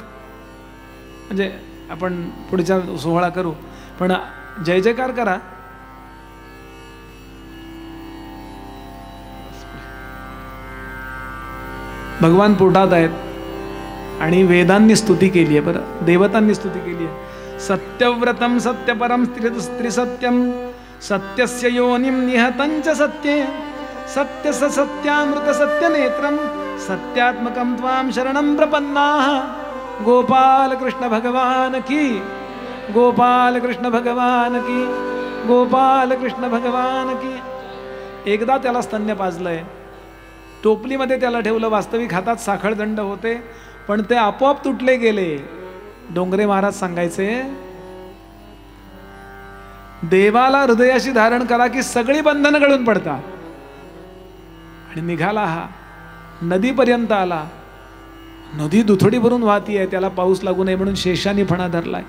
Speaker 2: म्हणजे आपण पुढच्या सोहळा करू, पण जय जयकार करा. भगवान पोटात आहेत आणि वेदांनी स्तुती केली आहे, बरं देवतांनी स्तुती केली आहे. सत्यव्रतम सत्यपरम स्त्रीसत्यम सत्यस्य योनिम निहतंच सत्ये सत्य सत्यामृत सत्यनेत्रम सत्यात्मकम त्वाम शरणं प्रपन्नाः. गोपाल कृष्ण भगवान की, गोपाल कृष्ण भगवान की, गोपाल कृष्ण भगवान की. एकदा त्याला स्तन्य पाजलंय, टोपलीमध्ये त्याला ठेवलं. वास्तविक हातात साखळदंड होते पण ते आपोआप तुटले गेले. डोंगरे महाराज सांगायचे देवाला हृदयाशी धारण करा की सगळी बंधनं गळून पडतात. आणि निघाला हा, नदीपर्यंत आला. नदी दुथडी भरून वाहती आहे, त्याला पाऊस लागू नये म्हणून शेषानी फणा धरलाय.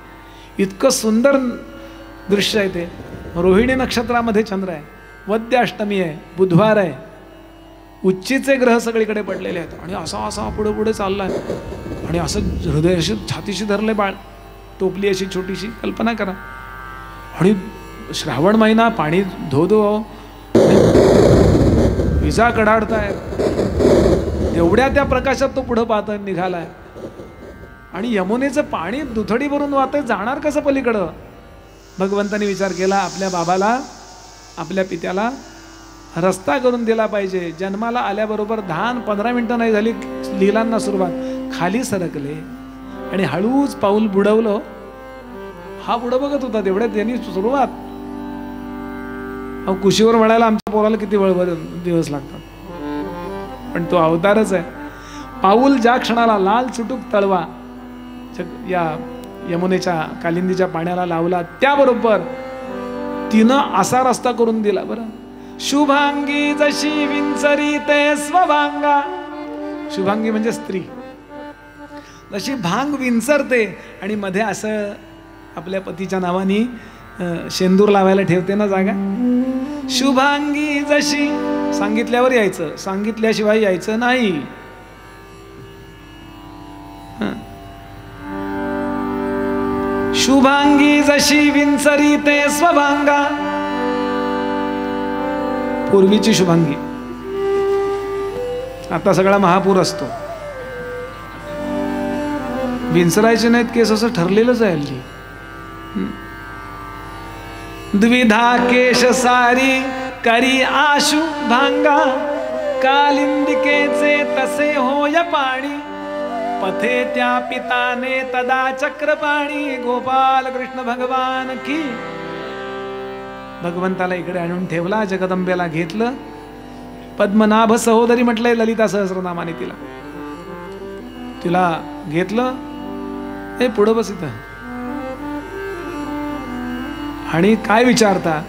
Speaker 2: इतकं सुंदर दृश्य आहे ते. रोहिणी नक्षत्रामध्ये चंद्र आहे, वद्य अष्टमी आहे, बुधवार आहे, उच्चीचे ग्रह सगळीकडे पडलेले आहेत. आणि असा असा पुढे पुढे चाललाय आणि असं हृदयाशी छातीशी धरले बाळ, टोपली अशी छोटीशी, कल्पना करा. आणि श्रावण महिना, पाणी धो धो, विजा कडाडताय, तेवढ्या त्या प्रकाशात तो पुढं पाहतोय, निघालाय. आणि यमुनेचं पाणी दुथडी भरून वाहतंय, जाणार कसं पलीकडं. भगवंतानी विचार केला आपल्या बाबाला, आपल्या पित्याला रस्ता करून दिला पाहिजे. जन्माला आल्याबरोबर 10-15 मिनिटं नाही झाली लीलांना सुरुवात, खाली सरकले आणि हळूच पाऊल बुडवलं. हा पुढं बघत होता, तेवढ्यात त्यांनी सुरुवात. कुशीवर वळायला आमच्या पोराला किती दिवस लागतात, पण तो अवतारच आहे. पाऊल ज्या क्षणाला लाल चुटूक तळवा या यमुनेच्या कालिंदीच्या पाण्याला लावला, त्याबरोबर तिनं असा रस्ता करून दिला. बरं, शुभांगी जशी विंचरी ते स्वभांगा. शुभांगी म्हणजे स्त्री. जशी भांग विंचरते आणि मध्ये असं आपल्या पतीच्या नावाने शेंदूर लावायला ठेवते ना जागा, शुभांगी जशी. सांगितल्यावर यायचं, सांगितल्याशिवाय यायचं नाही. शुभांगी जशी विंचरी ते स्वभांगा. पूर्वीची शुभांगी, आता सगळा महापूर असतो. विंचरायचे नाहीत केस असं ठरलेलंच आहे हल्ली. द्विधा केश सारी करी आशु भांगा, कालिंदिकेचे तसे होय पाणी, पथे त्या पिताने तदा चक्रपाणी. गोपाल कृष्ण भगवान की. भगवंताला इकडे आणून ठेवला, जगदंबेला घेतलं. पद्मनाभ सहोदरी म्हटलंय ललिता सहस्रनामाने तिला. तिला घेतलं, हे पुढं बस इथं. आणि काय विचारता,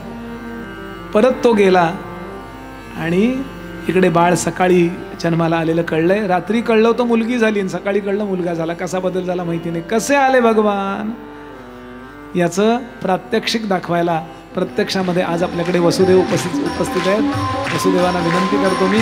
Speaker 2: परत तो गेला आणि इकडे बाळ सकाळी जन्माला आलेलं कळलंय. रात्री कळलं होतं मुलगी झाली आणि सकाळी कळलं मुलगा झाला. कसा बदल झाला माहिती नाही. कसे आले भगवान याचं प्रात्यक्षिक दाखवायला प्रत्यक्षामध्ये आज आपल्याकडे वसुदेव उपस्थित आहेत. वसुदेवांना विनंती करतो मी.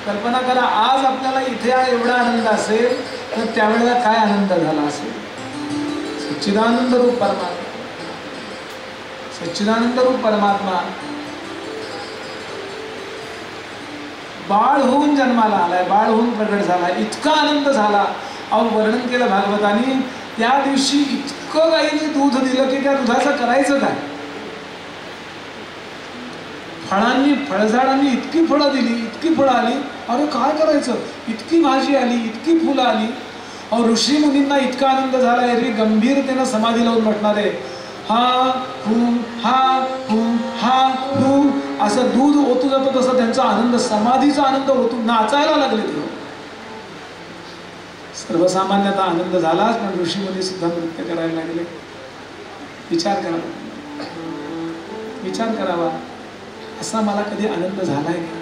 Speaker 2: कल्पना करा, आज आपल्याला इथे एवढा आनंद असेल तर त्यावेळेला काय आनंद झाला असेल. सच्चिदानंद रूप परमात्मा, सच्चिदानंद रूप परमात्मा बाळ होऊन जन्माला आलाय, बाळ होऊन प्रगट झाला. इतका आनंद झाला. अहो वर्णन केलं भागवतानी, त्या दिवशी इतकं गाईने दूध दिलं की त्या दुधाचं करायचं काय. फळांनी, फळझाडांनी इतकी फळं दिली, इतकी फळं आली, अरे काय करायचं, इतकी भाजी आली, इतकी फुलं आली. अहो ऋषी मुनींना इतका आनंद झाला, एरवी गंभीरतेनं समाधी लावून म्हटणारे हा हू हा हू हा हू असं दूध ओतू जातं तसं त्यांचा आनंद, समाधीचा आनंद ओतून नाचायला लागले ते. सर्वसामान्यता आनंद झालाच, पण ऋषी मुनी सुद्धा नृत्य करायला लागले. विचार करावा, विचार करावा, असा मला कधी आनंद झालाय का.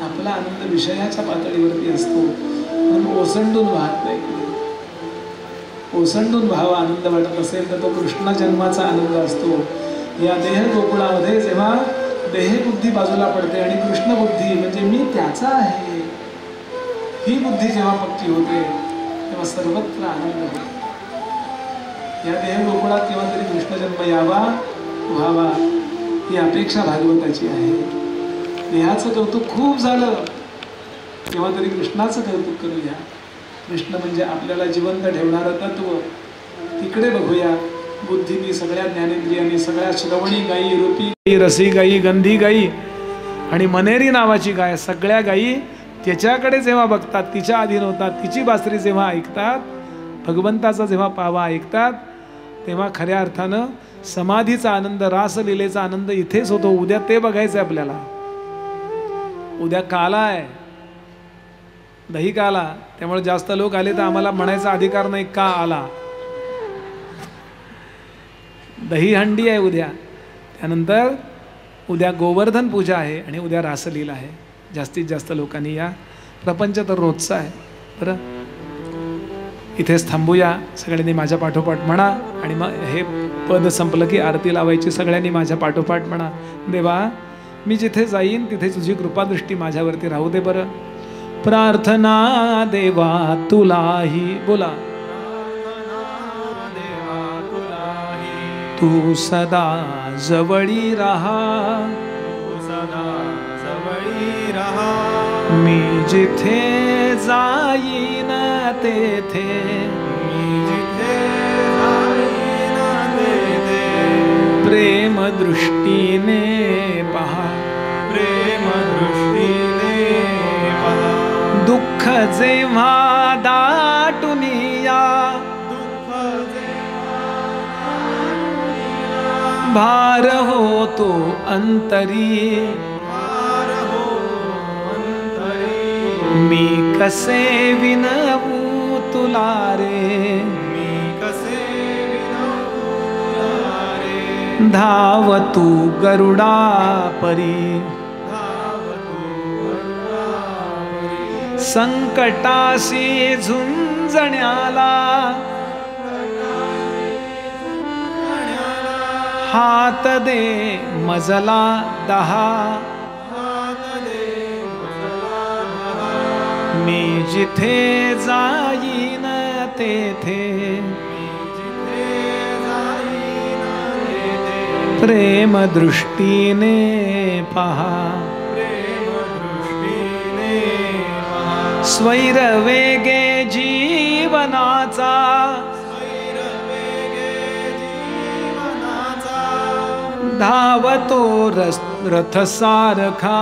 Speaker 2: आपला आनंद विषयाच्या पातळीवरती असतो, म्हणून ओसंडून वाहत नाही. ओसंडून व्हावा आनंद वाटत असेल तर तो कृष्ण जन्माचा आनंद असतो. या देह गोकुळामध्ये जेव्हा देहबुद्धी बाजूला पडते आणि कृष्ण बुद्धी म्हणजे मी त्याचा आहे ही बुद्धी जेव्हा पक्की होते तेव्हा सर्वत्र आनंद होतो. या देह गोकुळात केव्हा तरी कृष्ण जन्म यावा, व्हावा ही अपेक्षा भागवताची आहे. देहाचं कौतुक खूप झालं, तेव्हा तरी कृष्णाचं कौतुक करूया. कृष्ण म्हणजे आपल्याला जिवंत ठेवणारं तत्व, तिकडे बघूया. बुद्धीनी, सगळ्या ज्ञानेंद्रियांनी, सगळ्या श्रवणी गायी, रूपी रसी गायी, गंधी गायी आणि मनेरी नावाची गाय, सगळ्या गायी त्याच्याकडे जेव्हा बघतात, तिच्या अधीन होतात, तिची बासरी जेव्हा ऐकतात, भगवंताचा जेव्हा पावा ऐकतात, तेव्हा खऱ्या अर्थानं समाधीचा आनंद, रासलीलेचा आनंद इथेच होतो. उद्या ते बघायचं आपल्याला. उद्या काला आहे, दही का आला, त्यामुळे जास्त लोक आले तर आम्हाला म्हणायचा अधिकार नाही का आला. दही हंडी आहे उद्या. त्यानंतर उद्या गोवर्धन पूजा आहे आणि उद्या रासलीला आहे. जास्तीत जास्त लोकांनी या. प्रपंच तर रोजचा आहे. बरं, इथेच थांबूया. सगळ्यांनी माझ्या पाठोपाठ म्हणा आणि मग हे पद संपलं की आरती लावायची. सगळ्यांनी माझ्या पाठोपाठ म्हणा, देवा मी जिथे जाईन तिथे तुझी कृपादृष्टी माझ्यावरती राहू दे. बरं, प्रार्थना देवा तुलाही, बोला, तू सदा जवळी राहा,
Speaker 3: सदा जवळी राहा.
Speaker 2: मी जिथे जाईन तेथे,
Speaker 3: मी जिथे जाईन तेथे
Speaker 2: प्रेम दृष्टीने दुःख जेव्हा दाटून या भार होतो अंतरी मी कसे विनवू तुला रे धाव तू गरुडा परी संकटाशी झुंजण्याला हात दे मजला 10 मी जिथे जाईन तेथे प्रेम दृष्टीने पहा स्वैर वेगे जीवनाचा धावतो रथ सारखा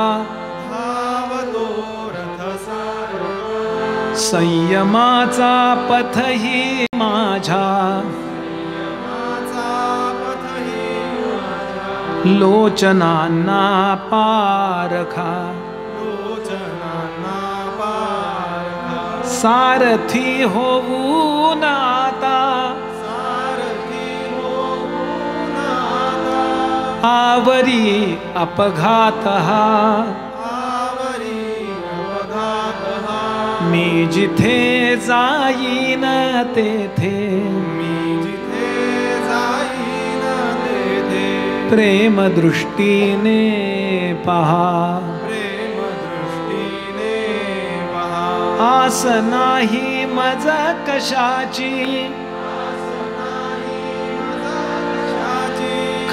Speaker 2: संयमाचा पथही माझा लोचनांना पारखा सारथी होऊन आता आवरी अपघात हा मी जिथे जाईन तेथे प्रेम दृष्टीने पहा आस नाही मज कशाची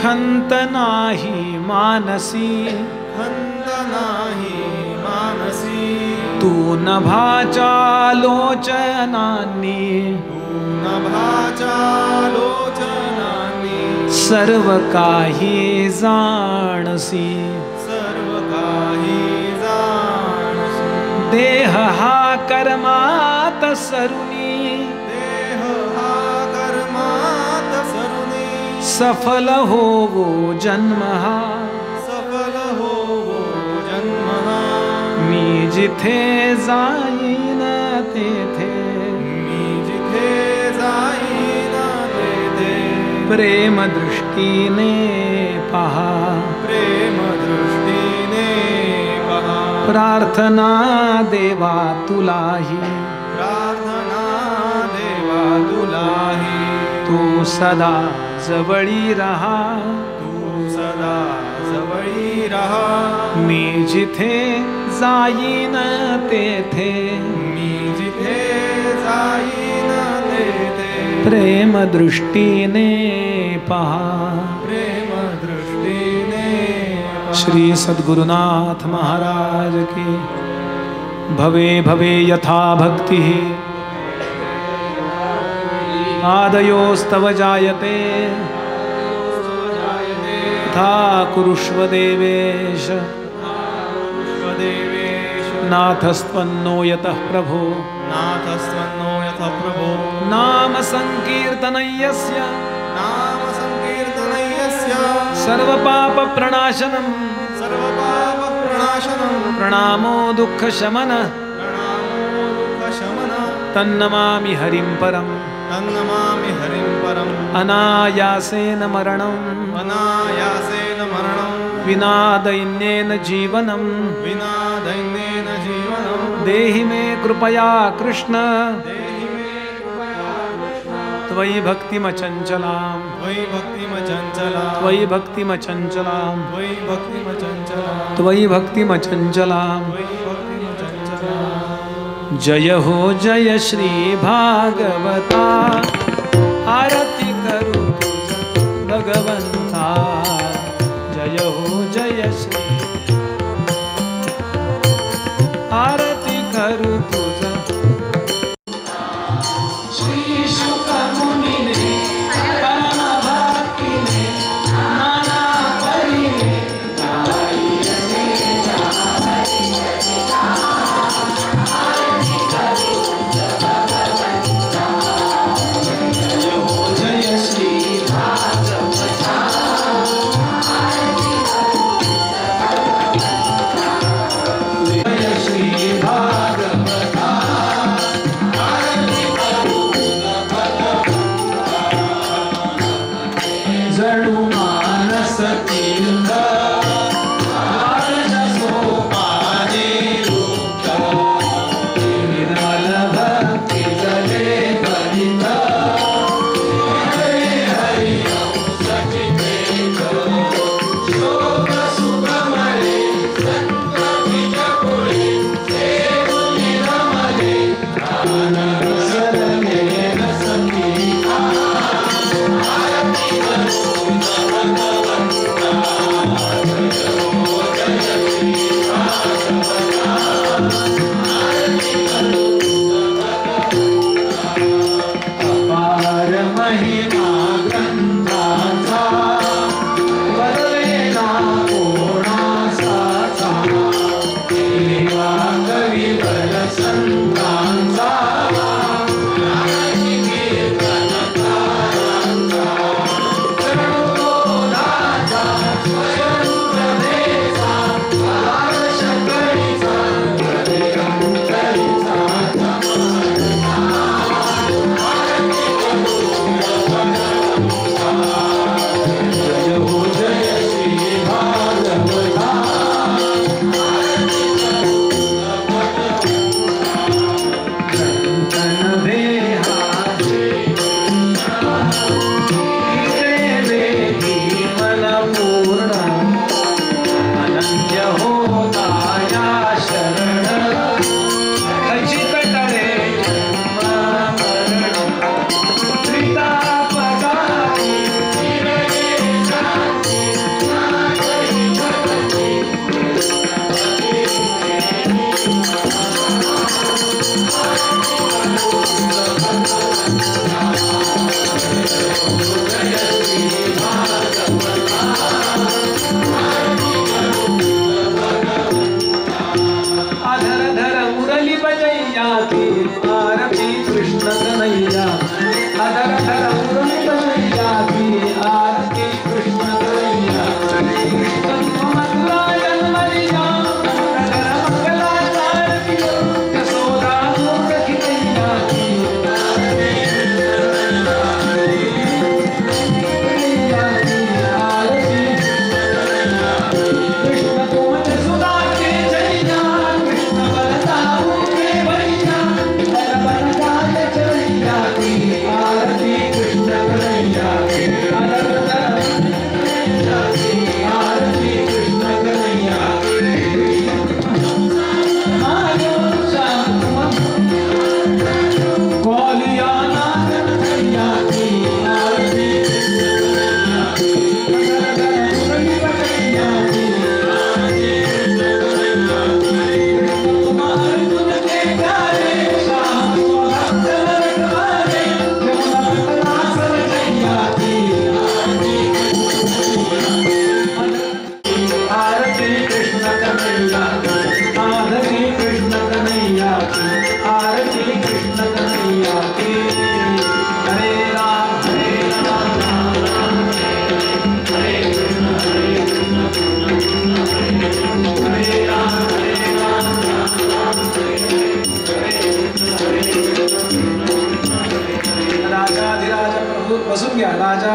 Speaker 2: खंत नाही मानसी तू नभाच्या लोचनांनी सर्व काही जाणसी देह हा कर्मात सरुनी सफल होवो जन्म हा मी जिथे जाईन तेथे प्रेम दृष्टीने पहा प्रार्थना देवा तुलाही तू सदा जवळी रहा मी जिथे जाईन तेथे प्रेम दृष्टीने पहा श्री सद्गुरुनाथ महाराज की भवे भवे यथा भक्ति आदयोस्तव जायते तथा कुरुष्व देवेश नाथस्त्वन्नो यतः प्रभो नाम संकीर्तनयस्य सर्व पाप प्रणाशनम प्रणामो दुःख शमन तन्नमामि हरिं परम अनायासेन मरणं विना दैन्येन जीवनं देहि मे कृपया कृष्ण त्वयि भक्तिमचञ्चलां त्वयि भक्तिमचञ्चलां जय हो जय श्री भागवता आरती करू भगवंता जय हो जय श्री आरती करू तुझा श्री शुक मुनीने परम भक्तीने नाना परीने गायिले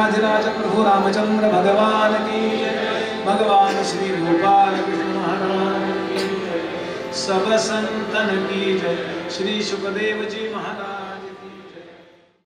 Speaker 2: राजाधिराज प्रभु रामचंद्र भगवान की जय। भगवान श्री गोपाल कृष्ण महाराज की जय। सब संतन की जय। श्री सुखदेव जी महाराज।